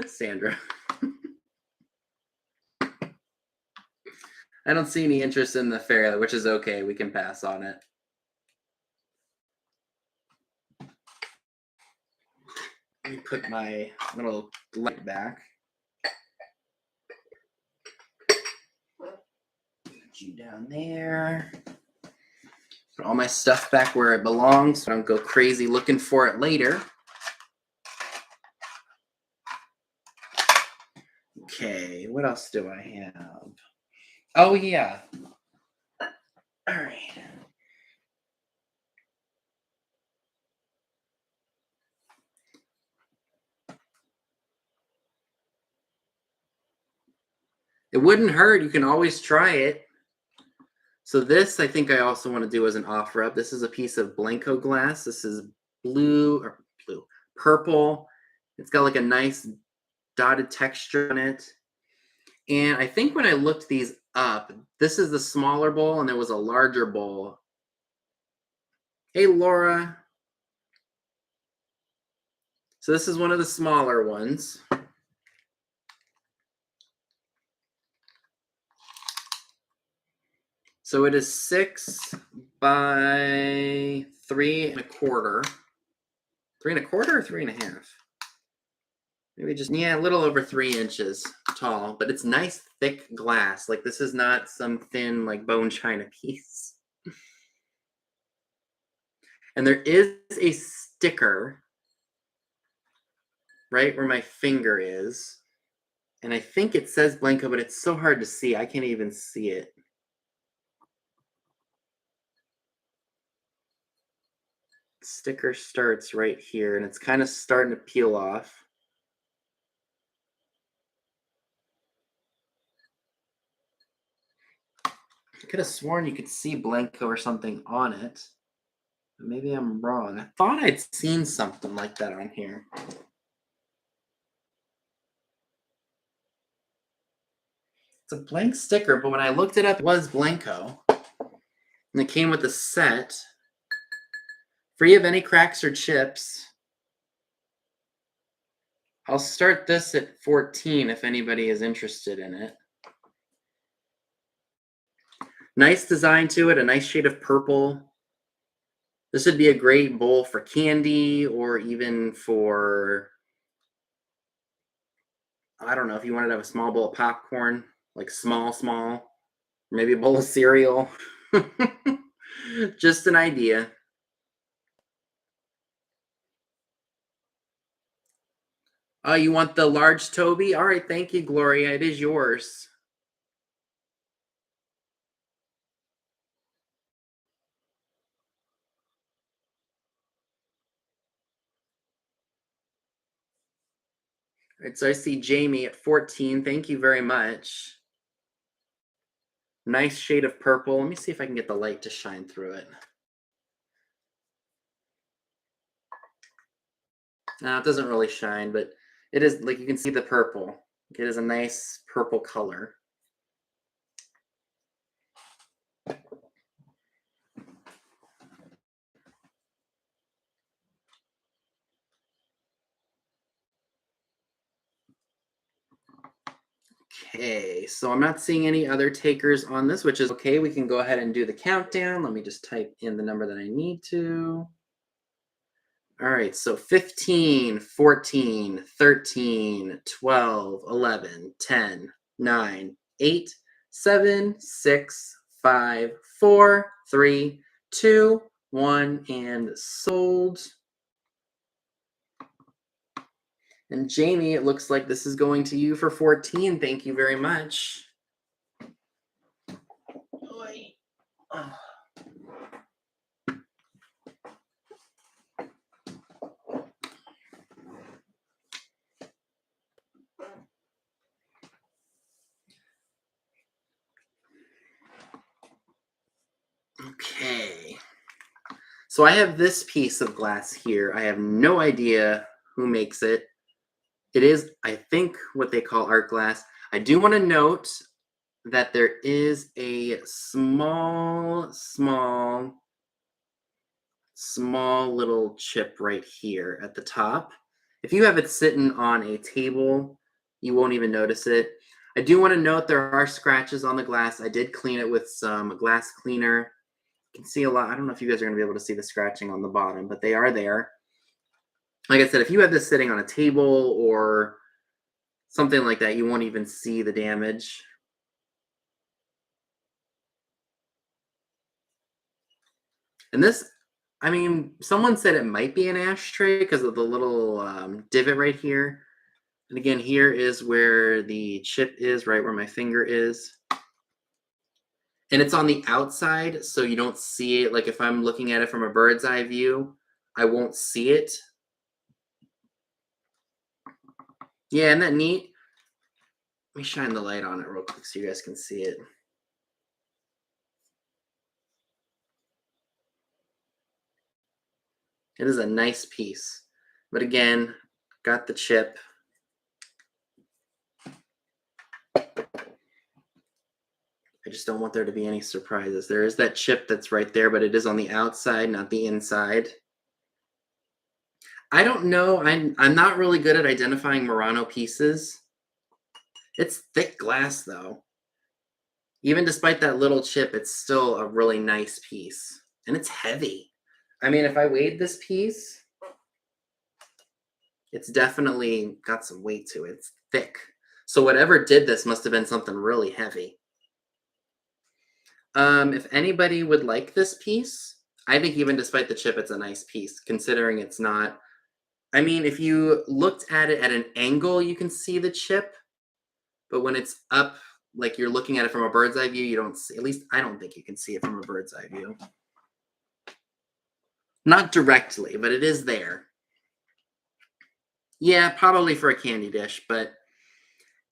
Sandra. I don't see any interest in the fair, which is okay. We can pass on it. Let me put my little light back. Put you down there. Put all my stuff back where it belongs so I don't go crazy looking for it later. Okay, what else do I have? Oh, yeah. All right. It wouldn't hurt. You can always try it. So this, I think I also want to do as an offer up. This is a piece of Blanco glass. This is purple. It's got like a nice dotted texture on it. And I think when I looked these up, this is the smaller bowl and there was a larger bowl. Hey, Laura. So this is one of the smaller ones. So it is 6 by 3 1/4. 3 1/4 or 3 1/2? Maybe just, yeah, a little over 3 inches tall, but it's nice thick glass. Like this is not some thin like bone china piece. And there is a sticker right where my finger is. And I think it says Blanco, but it's so hard to see. I can't even see it. Sticker starts right here, and it's kind of starting to peel off. I could have sworn you could see Blanco or something on it. But maybe I'm wrong. I thought I'd seen something like that on here. It's a blank sticker, but when I looked it up, it was Blanco. And it came with a set. Free of any cracks or chips. I'll start this at 14 if anybody is interested in it. Nice design to it, a nice shade of purple. This would be a great bowl for candy or even for, I don't know, if you wanted to have a small bowl of popcorn, like small, or maybe a bowl of cereal. Just an idea. Oh, you want the large Toby? All right, thank you, Gloria. It is yours. All right, so I see Jamie at 14. Thank you very much. Nice shade of purple. Let me see if I can get the light to shine through it. No, it doesn't really shine, but it is, like, you can see the purple. It is a nice purple color. Okay, so I'm not seeing any other takers on this, which is okay. We can go ahead and do the countdown. Let me just type in the number that I need to. All right, so 15, 14, 13, 12, 11, 10, 9, 8, 7, 6, 5, 4, 3, 2, 1, and sold. And Jamie, it looks like this is going to you for 14. Thank you very much. Okay. So I have this piece of glass here. I have no idea who makes it. It is, I think, what they call art glass. I do want to note that there is a small little chip right here at the top. If you have it sitting on a table, you won't even notice it. I do want to note there are scratches on the glass. I did clean it with some glass cleaner. You can see a lot. I don't know if you guys are going to be able to see the scratching on the bottom, but they are there. Like I said, if you have this sitting on a table or something like that, you won't even see the damage. And this, I mean, someone said it might be an ashtray because of the little divot right here. And again, here is where the chip is, right where my finger is. And it's on the outside, so you don't see it. Like if I'm looking at it from a bird's eye view, I won't see it. Yeah, isn't that neat? Let me shine the light on it real quick so you guys can see it. It is a nice piece. But again, got the chip. I just don't want there to be any surprises. There is that chip that's right there, but it is on the outside, not the inside. I don't know. I'm not really good at identifying Murano pieces. It's thick glass, though. Even despite that little chip, it's still a really nice piece. And it's heavy. I mean, if I weighed this piece, it's definitely got some weight to it. It's thick. So whatever did this must have been something really heavy. If anybody would like this piece, I think even despite the chip, it's a nice piece, considering it's not. I mean, if you looked at it at an angle, you can see the chip, but when it's up, like you're looking at it from a bird's eye view, you don't see, at least I don't think you can see it from a bird's eye view. Not directly, but it is there. Yeah, probably for a candy dish, but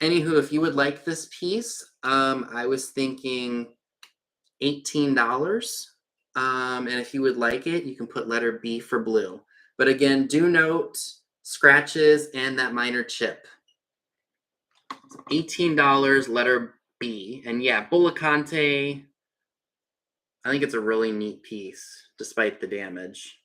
anywho, if you would like this piece, I was thinking $18. And if you would like it, you can put letter B for blue. But again, do note scratches and that minor chip. $18, letter B. And yeah, Bullicante, I think it's a really neat piece, despite the damage.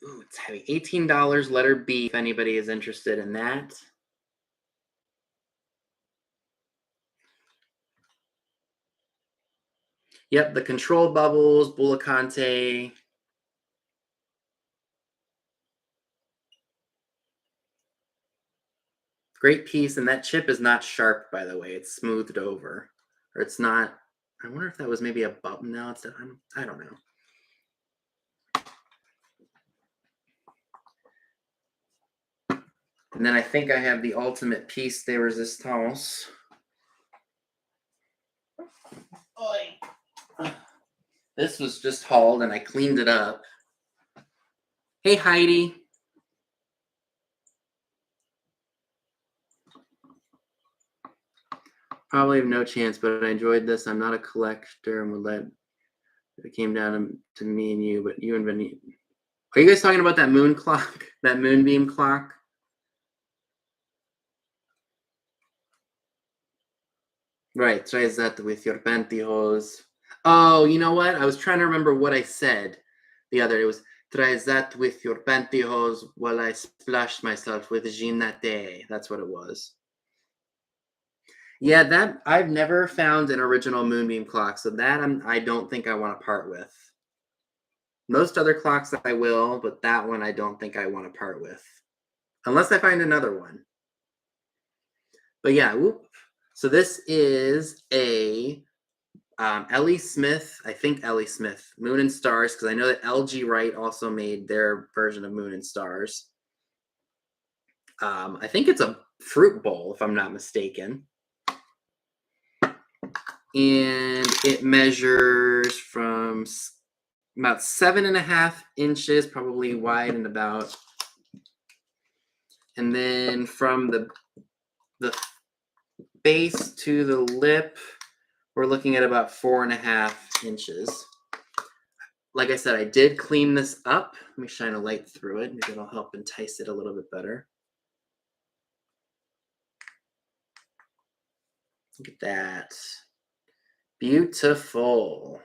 Ooh, it's heavy. $18, letter B, if anybody is interested in that. Yep, the control bubbles, Bullicante. Great piece, and that chip is not sharp, by the way. It's smoothed over. Or it's not. I wonder if that was maybe a button now. I don't know. And then I think I have the ultimate piece de resistance. This was just hauled and I cleaned it up. Hey, Heidi. Probably have no chance, but I enjoyed this. I'm not a collector and would let it came down to me and you, but you and Vinny. Are you guys talking about that moon clock? That moonbeam clock? Right, try that with your pantyhose. Oh, you know what? I was trying to remember what I said the other day. It was try that with your pantyhose while I splashed myself with ginate. That's what it was. Yeah, that I've never found an original moonbeam clock, so that I don't think I want to part with. Most other clocks I will, but that one I don't think I want to part with. Unless I find another one. But yeah, whoop. So this is a Ellie Smith, I think Ellie Smith, Moon and Stars, because I know that LG Wright also made their version of Moon and Stars. I think it's a fruit bowl, if I'm not mistaken. And it measures from about 7.5 inches, probably wide and about. And then from the base to the lip, we're looking at about 4.5 inches. Like I said, I did clean this up. Let me shine a light through it. Maybe it'll help entice it a little bit better. Look at that. Beautiful.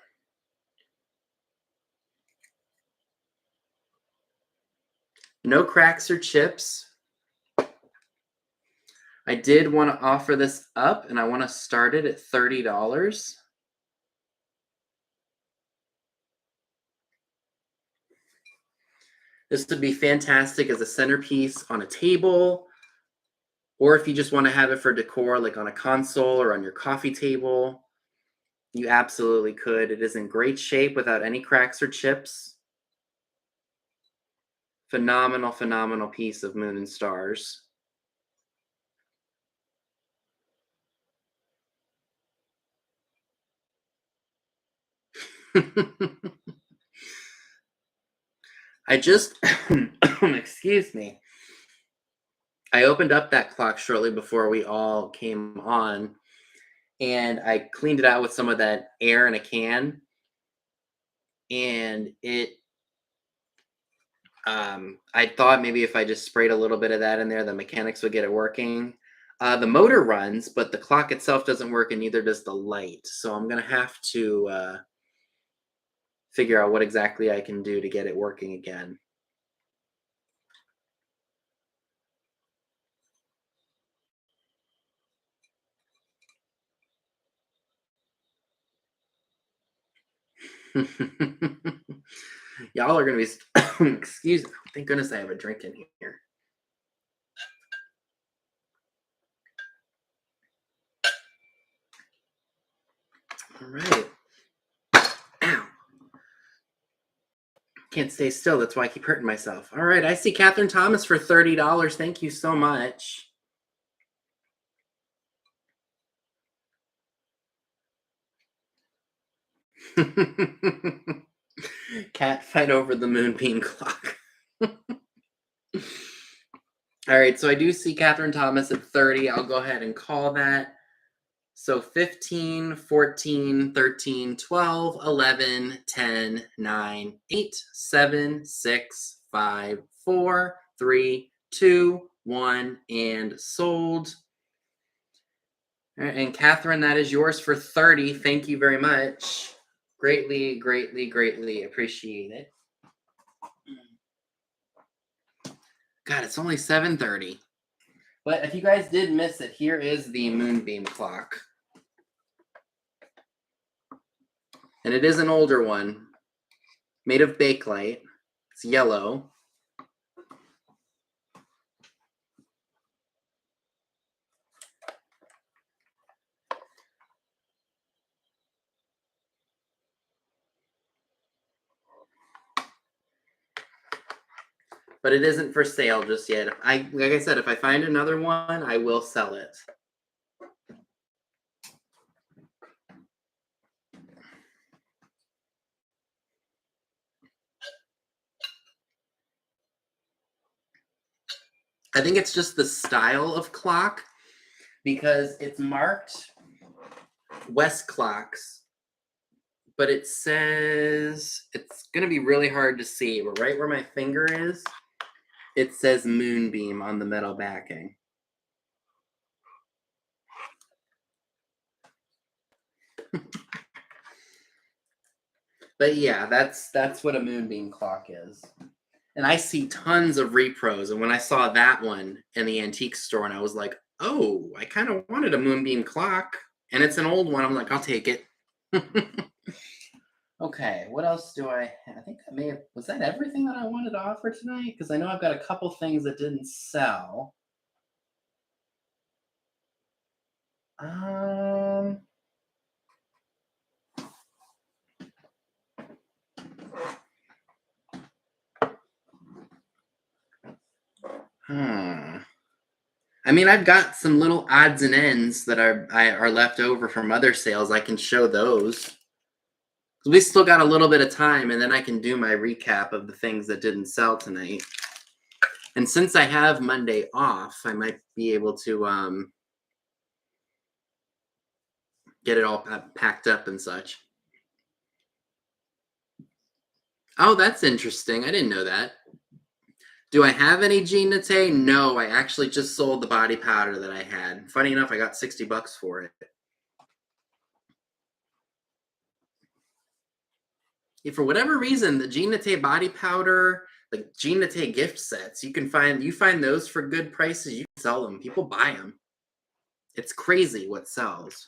No cracks or chips. I did want to offer this up, and I want to start it at $30. This would be fantastic as a centerpiece on a table, or if you just want to have it for decor, like on a console or on your coffee table, you absolutely could. It is in great shape without any cracks or chips. Phenomenal, phenomenal piece of Moon and Stars. I just, excuse me. I opened up that clock shortly before we all came on, and I cleaned it out with some of that air in a can, and I thought maybe if I just sprayed a little bit of that in there, the mechanics would get it working. The motor runs, but the clock itself doesn't work, and neither does the light. So I'm gonna have to figure out what exactly I can do to get it working again. Y'all are gonna be excuse me. Thank goodness I have a drink in here. All right. Ow. Can't stay still. That's why I keep hurting myself. All right. I see Catherine Thomas for $30. Thank you so much. Cat fight over the moonbeam clock. All right, so I do see Catherine Thomas at 30. I'll go ahead and call that. So 15, 14, 13, 12, 11, 10, 9, 8, 7, 6, 5, 4, 3, 2, 1, and sold. All right, and Catherine, that is yours for 30. Thank you very much. Greatly, greatly, greatly appreciate it. God, it's only 7:30. But if you guys did miss it, here is the moonbeam clock. And it is an older one, made of bakelite. It's yellow. But it isn't for sale just yet. Like I said, if I find another one, I will sell it. I think it's just the style of clock because it's marked West clocks, but it says it's going to be really hard to see, but right where my finger is, it says moonbeam on the metal backing. But yeah, that's what a moonbeam clock is. And I see tons of repros. And when I saw that one in the antique store, and I was like, oh, I kind of wanted a moonbeam clock. And it's an old one. I'm like, I'll take it. Okay, what else do I have? I think I may have, was that everything that I wanted to offer tonight? Because I know I've got a couple things that didn't sell. I mean, I've got some little odds and ends that are left over from other sales. I can show those. We still got a little bit of time, and then I can do my recap of the things that didn't sell tonight. And since I have Monday off, I might be able to get it all packed up and such. Oh, that's interesting. I didn't know that. Do I have any Jean Nate? No, I actually just sold the body powder that I had. Funny enough, I got $60 for it. Yeah, for whatever reason, the Jean Nate body powder, like Jean Nate gift sets, you find those for good prices. You can sell them. People buy them. It's crazy what sells.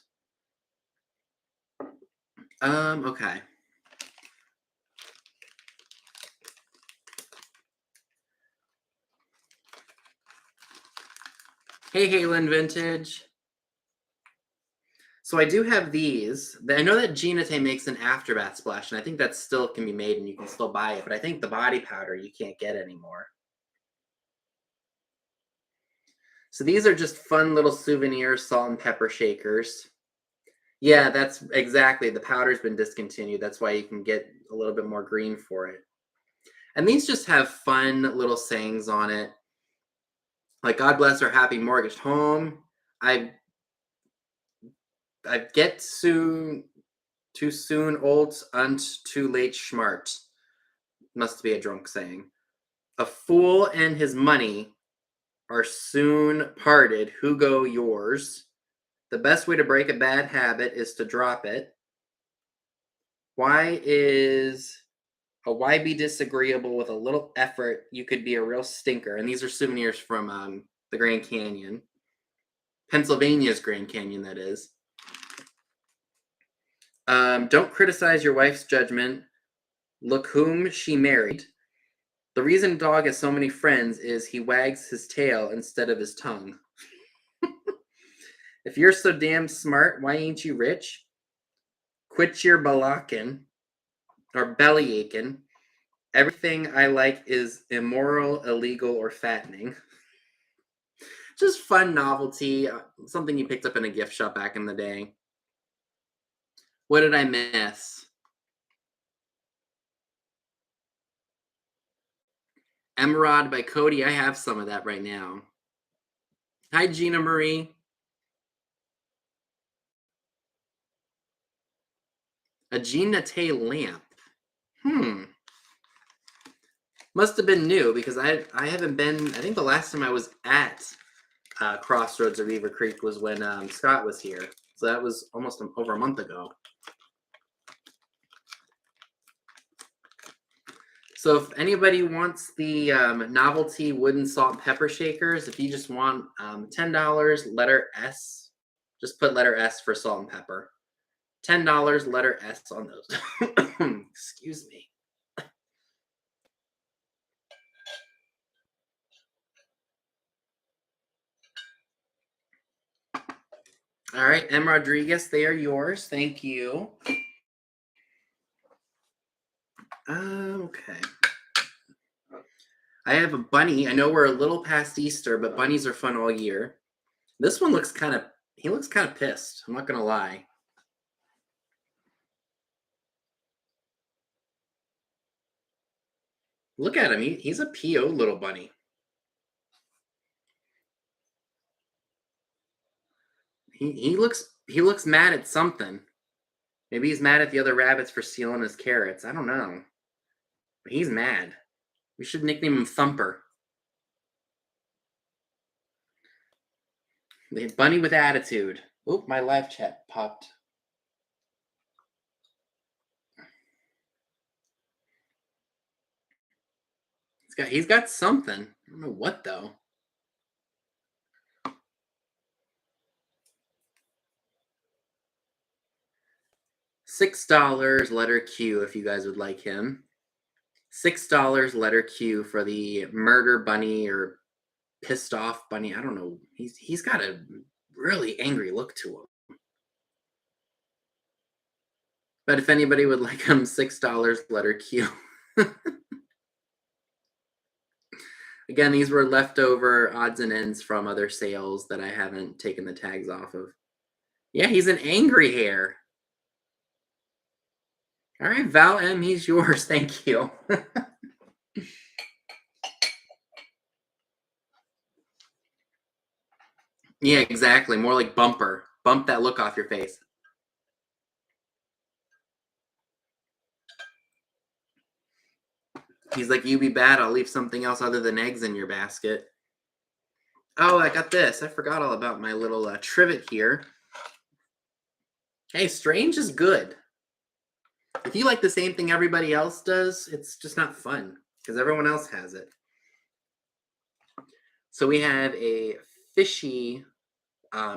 Okay. Hey, Halen Vintage. So I do have these. I know that Jean Nate makes an afterbath splash, and I think that still can be made and you can still buy it, but I think the body powder you can't get anymore. So these are just fun little souvenir salt and pepper shakers. Yeah, that's exactly. The powder's been discontinued. That's why you can get a little bit more green for it. And these just have fun little sayings on it. Like, God bless our happy mortgaged home. I get soon, too soon old, und too late smart. Must be a drunk saying. A fool and his money are soon parted. Who go yours? The best way to break a bad habit is to drop it. Why be disagreeable with a little effort? You could be a real stinker. And these are souvenirs from the Grand Canyon. Pennsylvania's Grand Canyon, that is. Don't criticize your wife's judgment. Look whom she married. The reason dog has so many friends is he wags his tail instead of his tongue. If you're so damn smart, why ain't you rich? Quit your balacking or belly aching. Everything I like is immoral, illegal, or fattening. Just fun novelty, something you picked up in a gift shop back in the day. What did I miss? Emerald by Cody. I have some of that right now. Hi, Gina Marie. A Jean Naté lamp. Must have been new because I haven't been. I think the last time I was at Crossroads of Beaver Creek was when Scott was here. So that was almost over a month ago. So if anybody wants the novelty wooden salt and pepper shakers, if you just want $10, letter S, just put letter S for salt and pepper. $10, letter S on those. Excuse me. All right, M. Rodriguez, they are yours. Thank you. Okay. I have a bunny. I know we're a little past Easter, but bunnies are fun all year. This one looks kind of, he looks kind of pissed. I'm not going to lie. Look at him. He's a PO little bunny. He looks mad at something. Maybe he's mad at the other rabbits for stealing his carrots. I don't know. But he's mad. We should nickname him Thumper. The bunny with attitude. Oop, my live chat popped. He's got something. I don't know what though. $6 letter Q if you guys would like him. $6 letter Q for the murder bunny or pissed off bunny. I don't know. He's got a really angry look to him. But if anybody would like him, $6 letter Q. Again, these were leftover odds and ends from other sales that I haven't taken the tags off of. Yeah, he's an angry hare. All right, Val M, he's yours. Thank you. Yeah, exactly. More like bumper. Bump that look off your face. He's like, you be bad, I'll leave something else other than eggs in your basket. Oh, I got this. I forgot all about my little trivet here. Hey, strange is good. If you like the same thing everybody else does, it's just not fun because everyone else has it. So we have a fishy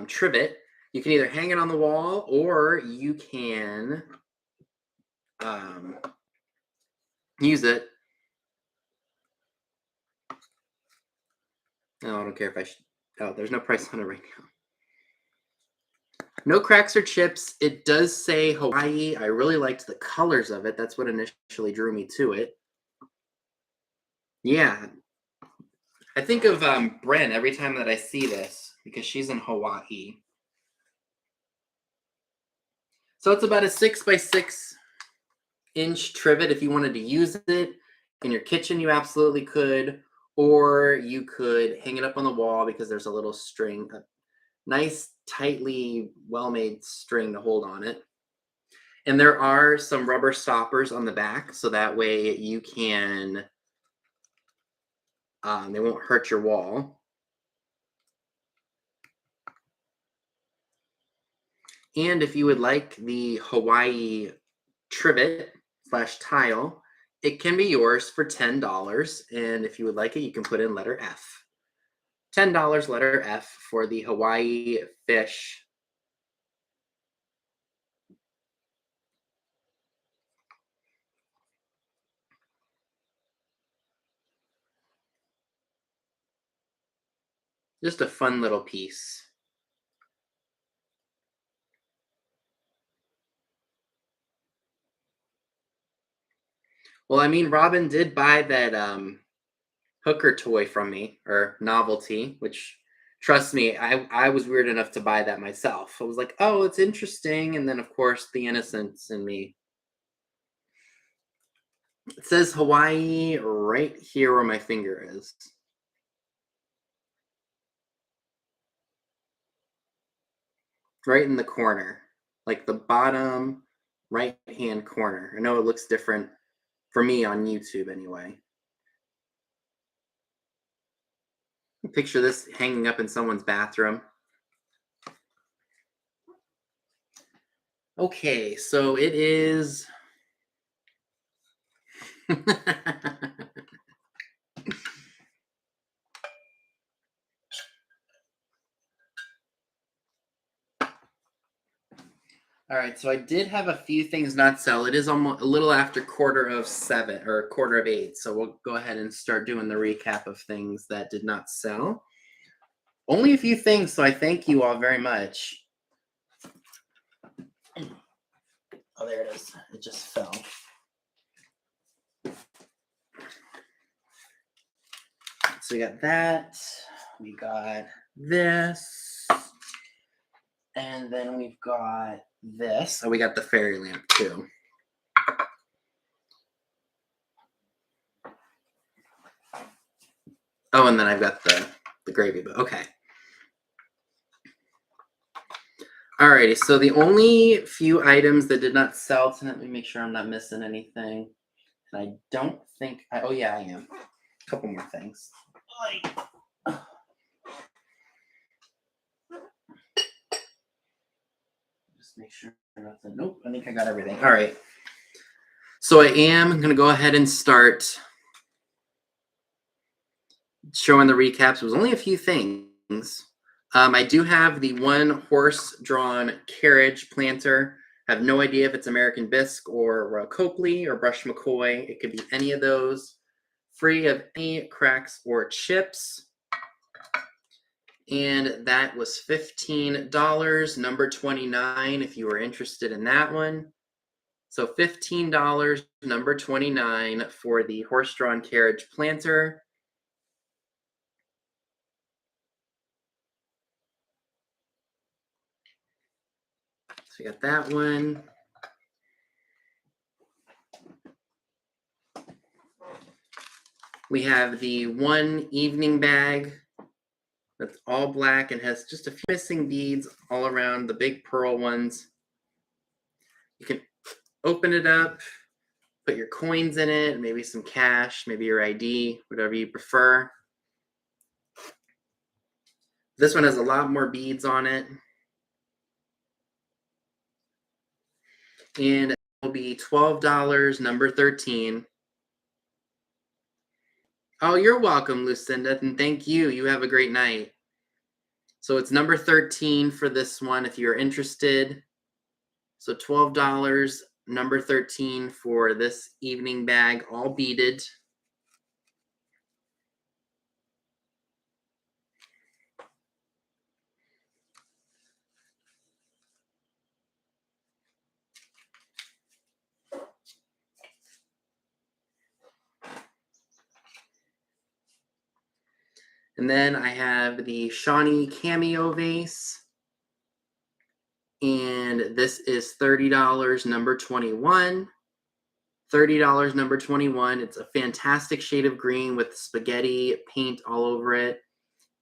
trivet. You can either hang it on the wall or you can use it. No, I don't care if I should. Oh, there's no price on it right now. No cracks or chips. It does say Hawaii. I really liked the colors of it. That's what initially drew me to it. Yeah. I think of Bren every time that I see this because she's in Hawaii. So it's about a 6x6-inch trivet. If you wanted to use it in your kitchen, you absolutely could. Or you could hang it up on the wall because there's a little string, a nice, tightly well-made string to hold on it. And there are some rubber stoppers on the back, so that way you can, they won't hurt your wall. And if you would like the Hawaii trivet / tile, it can be yours for $10. And if you would like it, you can put in letter F. $10 letter F for the Hawaii fish Just a fun little piece. Well, I mean, Robin did buy that hooker toy from me, or novelty, which, trust me, I was weird enough to buy that myself. I was like, oh, it's interesting, and then of course the innocence in me. It says Hawaii right here where my finger is. Right in the corner, like the bottom right hand corner. I know it looks different for me on YouTube anyway. Picture this hanging up in someone's bathroom. Okay, so it is. All right, so I did have a few things not sell. It is almost a little after 7:15 or 7:15. So we'll go ahead and start doing the recap of things that did not sell. Only a few things, so I thank you all very much. Oh, there it is. It just fell. So we got that. We got this. And then we've got this. Oh, we got the fairy lamp too. Oh, and then I've got the gravy boat. Okay. Alrighty, so the only few items that did not sell tonight, let me make sure I'm not missing anything. And I don't think, oh yeah, I am. A couple more things. Just make sure nothing, nope, I think I got everything. All right. So I am going to go ahead and start showing the recaps. It was only a few things. I do have the one horse-drawn carriage planter. I have no idea if it's American Bisque or Copley or Brush McCoy. It could be any of those. Free of any cracks or chips. And that was $15, number 29, if you were interested in that one. So $15, number 29, for the horse-drawn carriage planter. So we got that one. We have the one evening bag that's all black and has just a few missing beads all around, the big pearl ones. You can open it up, put your coins in it, maybe some cash, maybe your ID, whatever you prefer. This one has a lot more beads on it. And it will be $12, number 13. Oh, you're welcome, Lucinda, and thank you. You have a great night. So it's number 13 for this one if you're interested. So $12, number 13 for this evening bag, all beaded. And then I have the Shawnee Cameo Vase. And this is $30, number 21. $30, number 21. It's a fantastic shade of green with spaghetti paint all over it.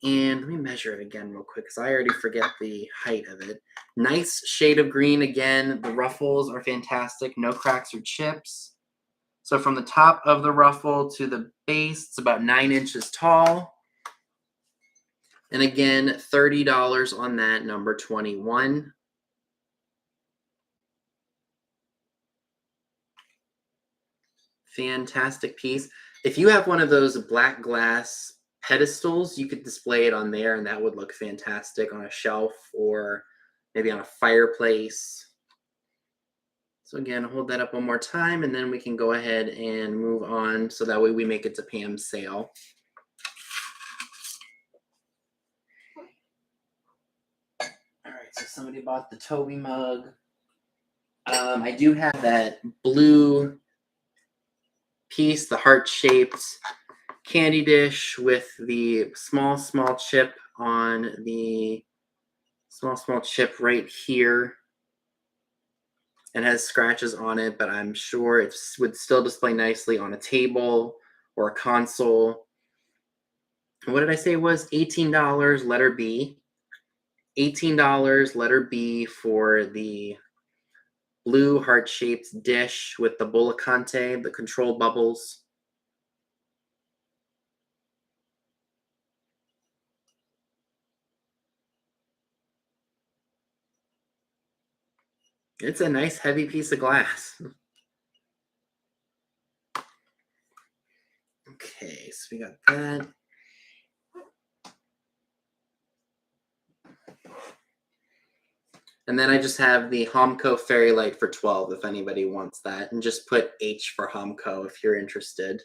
And let me measure it again real quick because I already forget the height of it. Nice shade of green again. The ruffles are fantastic. No cracks or chips. So from the top of the ruffle to the base, it's about 9 inches tall. And again, $30 on that, number 21. Fantastic piece. If you have one of those black glass pedestals, you could display it on there and that would look fantastic on a shelf or maybe on a fireplace. So again, hold that up one more time and then we can go ahead and move on so that way we make it to Pam's sale. so somebody bought the Toby mug. I do have that blue piece, the heart-shaped candy dish with the small chip on the small chip right here. It has scratches on it, but I'm sure it would still display nicely on a table or a console. What did I say it was? $18, letter B. $18, letter B, for the blue heart-shaped dish with the bollicante, the controlled bubbles. It's a nice heavy piece of glass. Okay, so we got that. And then I just have the Homco Fairy Light for $12 if anybody wants that. And just put H for Homco if you're interested.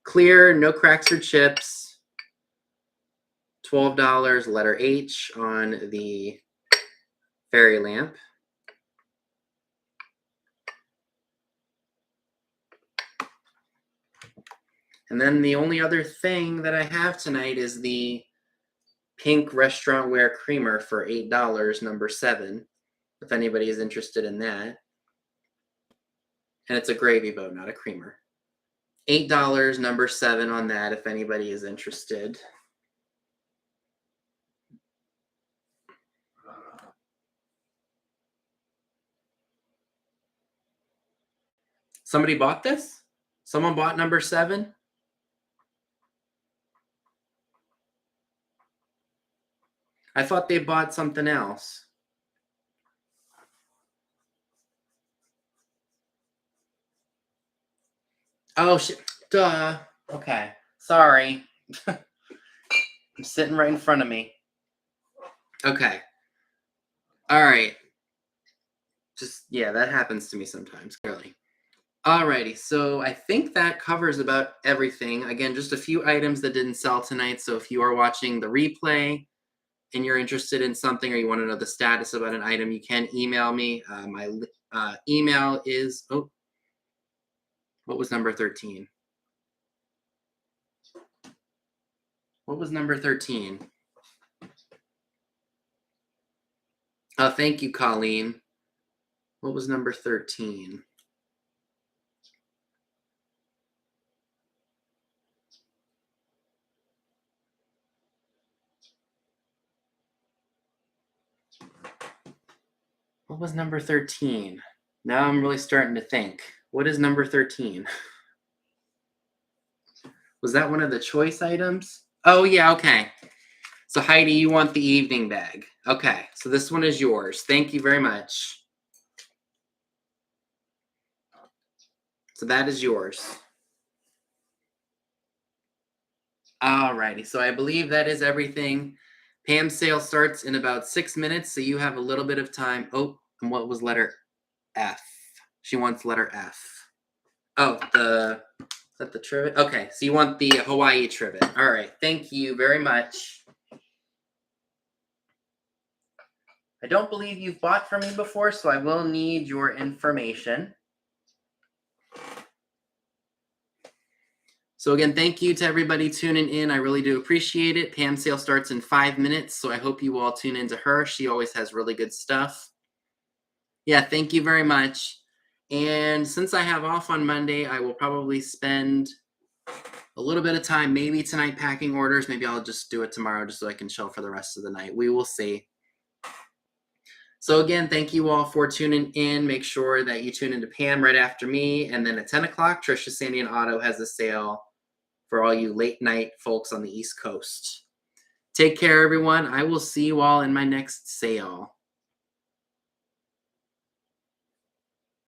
Clear, no cracks or chips. $12, letter H on the fairy lamp. And then the only other thing that I have tonight is the pink restaurant wear creamer for $8, number 7, if anybody is interested in that. And it's a gravy boat, not a creamer. $8, number 7 on that, if anybody is interested. Somebody bought this? Someone bought number 7? I thought they bought something else. Oh, shit. Duh. Okay. Sorry. I'm sitting right in front of me. Okay. All right. Just, yeah, that happens to me sometimes, clearly. Alrighty, so I think that covers about everything. Again, just a few items that didn't sell tonight. So if you are watching the replay and you're interested in something or you want to know the status about an item, you can email me. My email is, oh, what was number 13? What was number 13? Oh, thank you, Colleen. What was number 13? What was number 13? Now I'm really starting to think. What is number 13? Was that one of the choice items? Oh, yeah, okay. So Heidi, you want the evening bag. Okay, so this one is yours. Thank you very much. So that is yours. Alrighty, so I believe that is everything. Pam's sale starts in about 6 minutes, so you have a little bit of time. Oh, and what was letter F? She wants letter F. Oh, is that the trivet? Okay, so you want the Hawaii trivet. All right, thank you very much. I don't believe you've bought from me before, so I will need your information. So again, thank you to everybody tuning in. I really do appreciate it. Pam's sale starts in 5 minutes, so I hope you all tune into her. She always has really good stuff. Yeah, thank you very much. And since I have off on Monday, I will probably spend a little bit of time, maybe tonight, packing orders. Maybe I'll just do it tomorrow just so I can chill for the rest of the night. We will see. So again, thank you all for tuning in. Make sure that you tune into Pam right after me. And then at 10 o'clock, Trisha, Sandy, and Otto has a sale for all you late night folks on the East Coast. Take care, everyone. I will see you all in my next sale.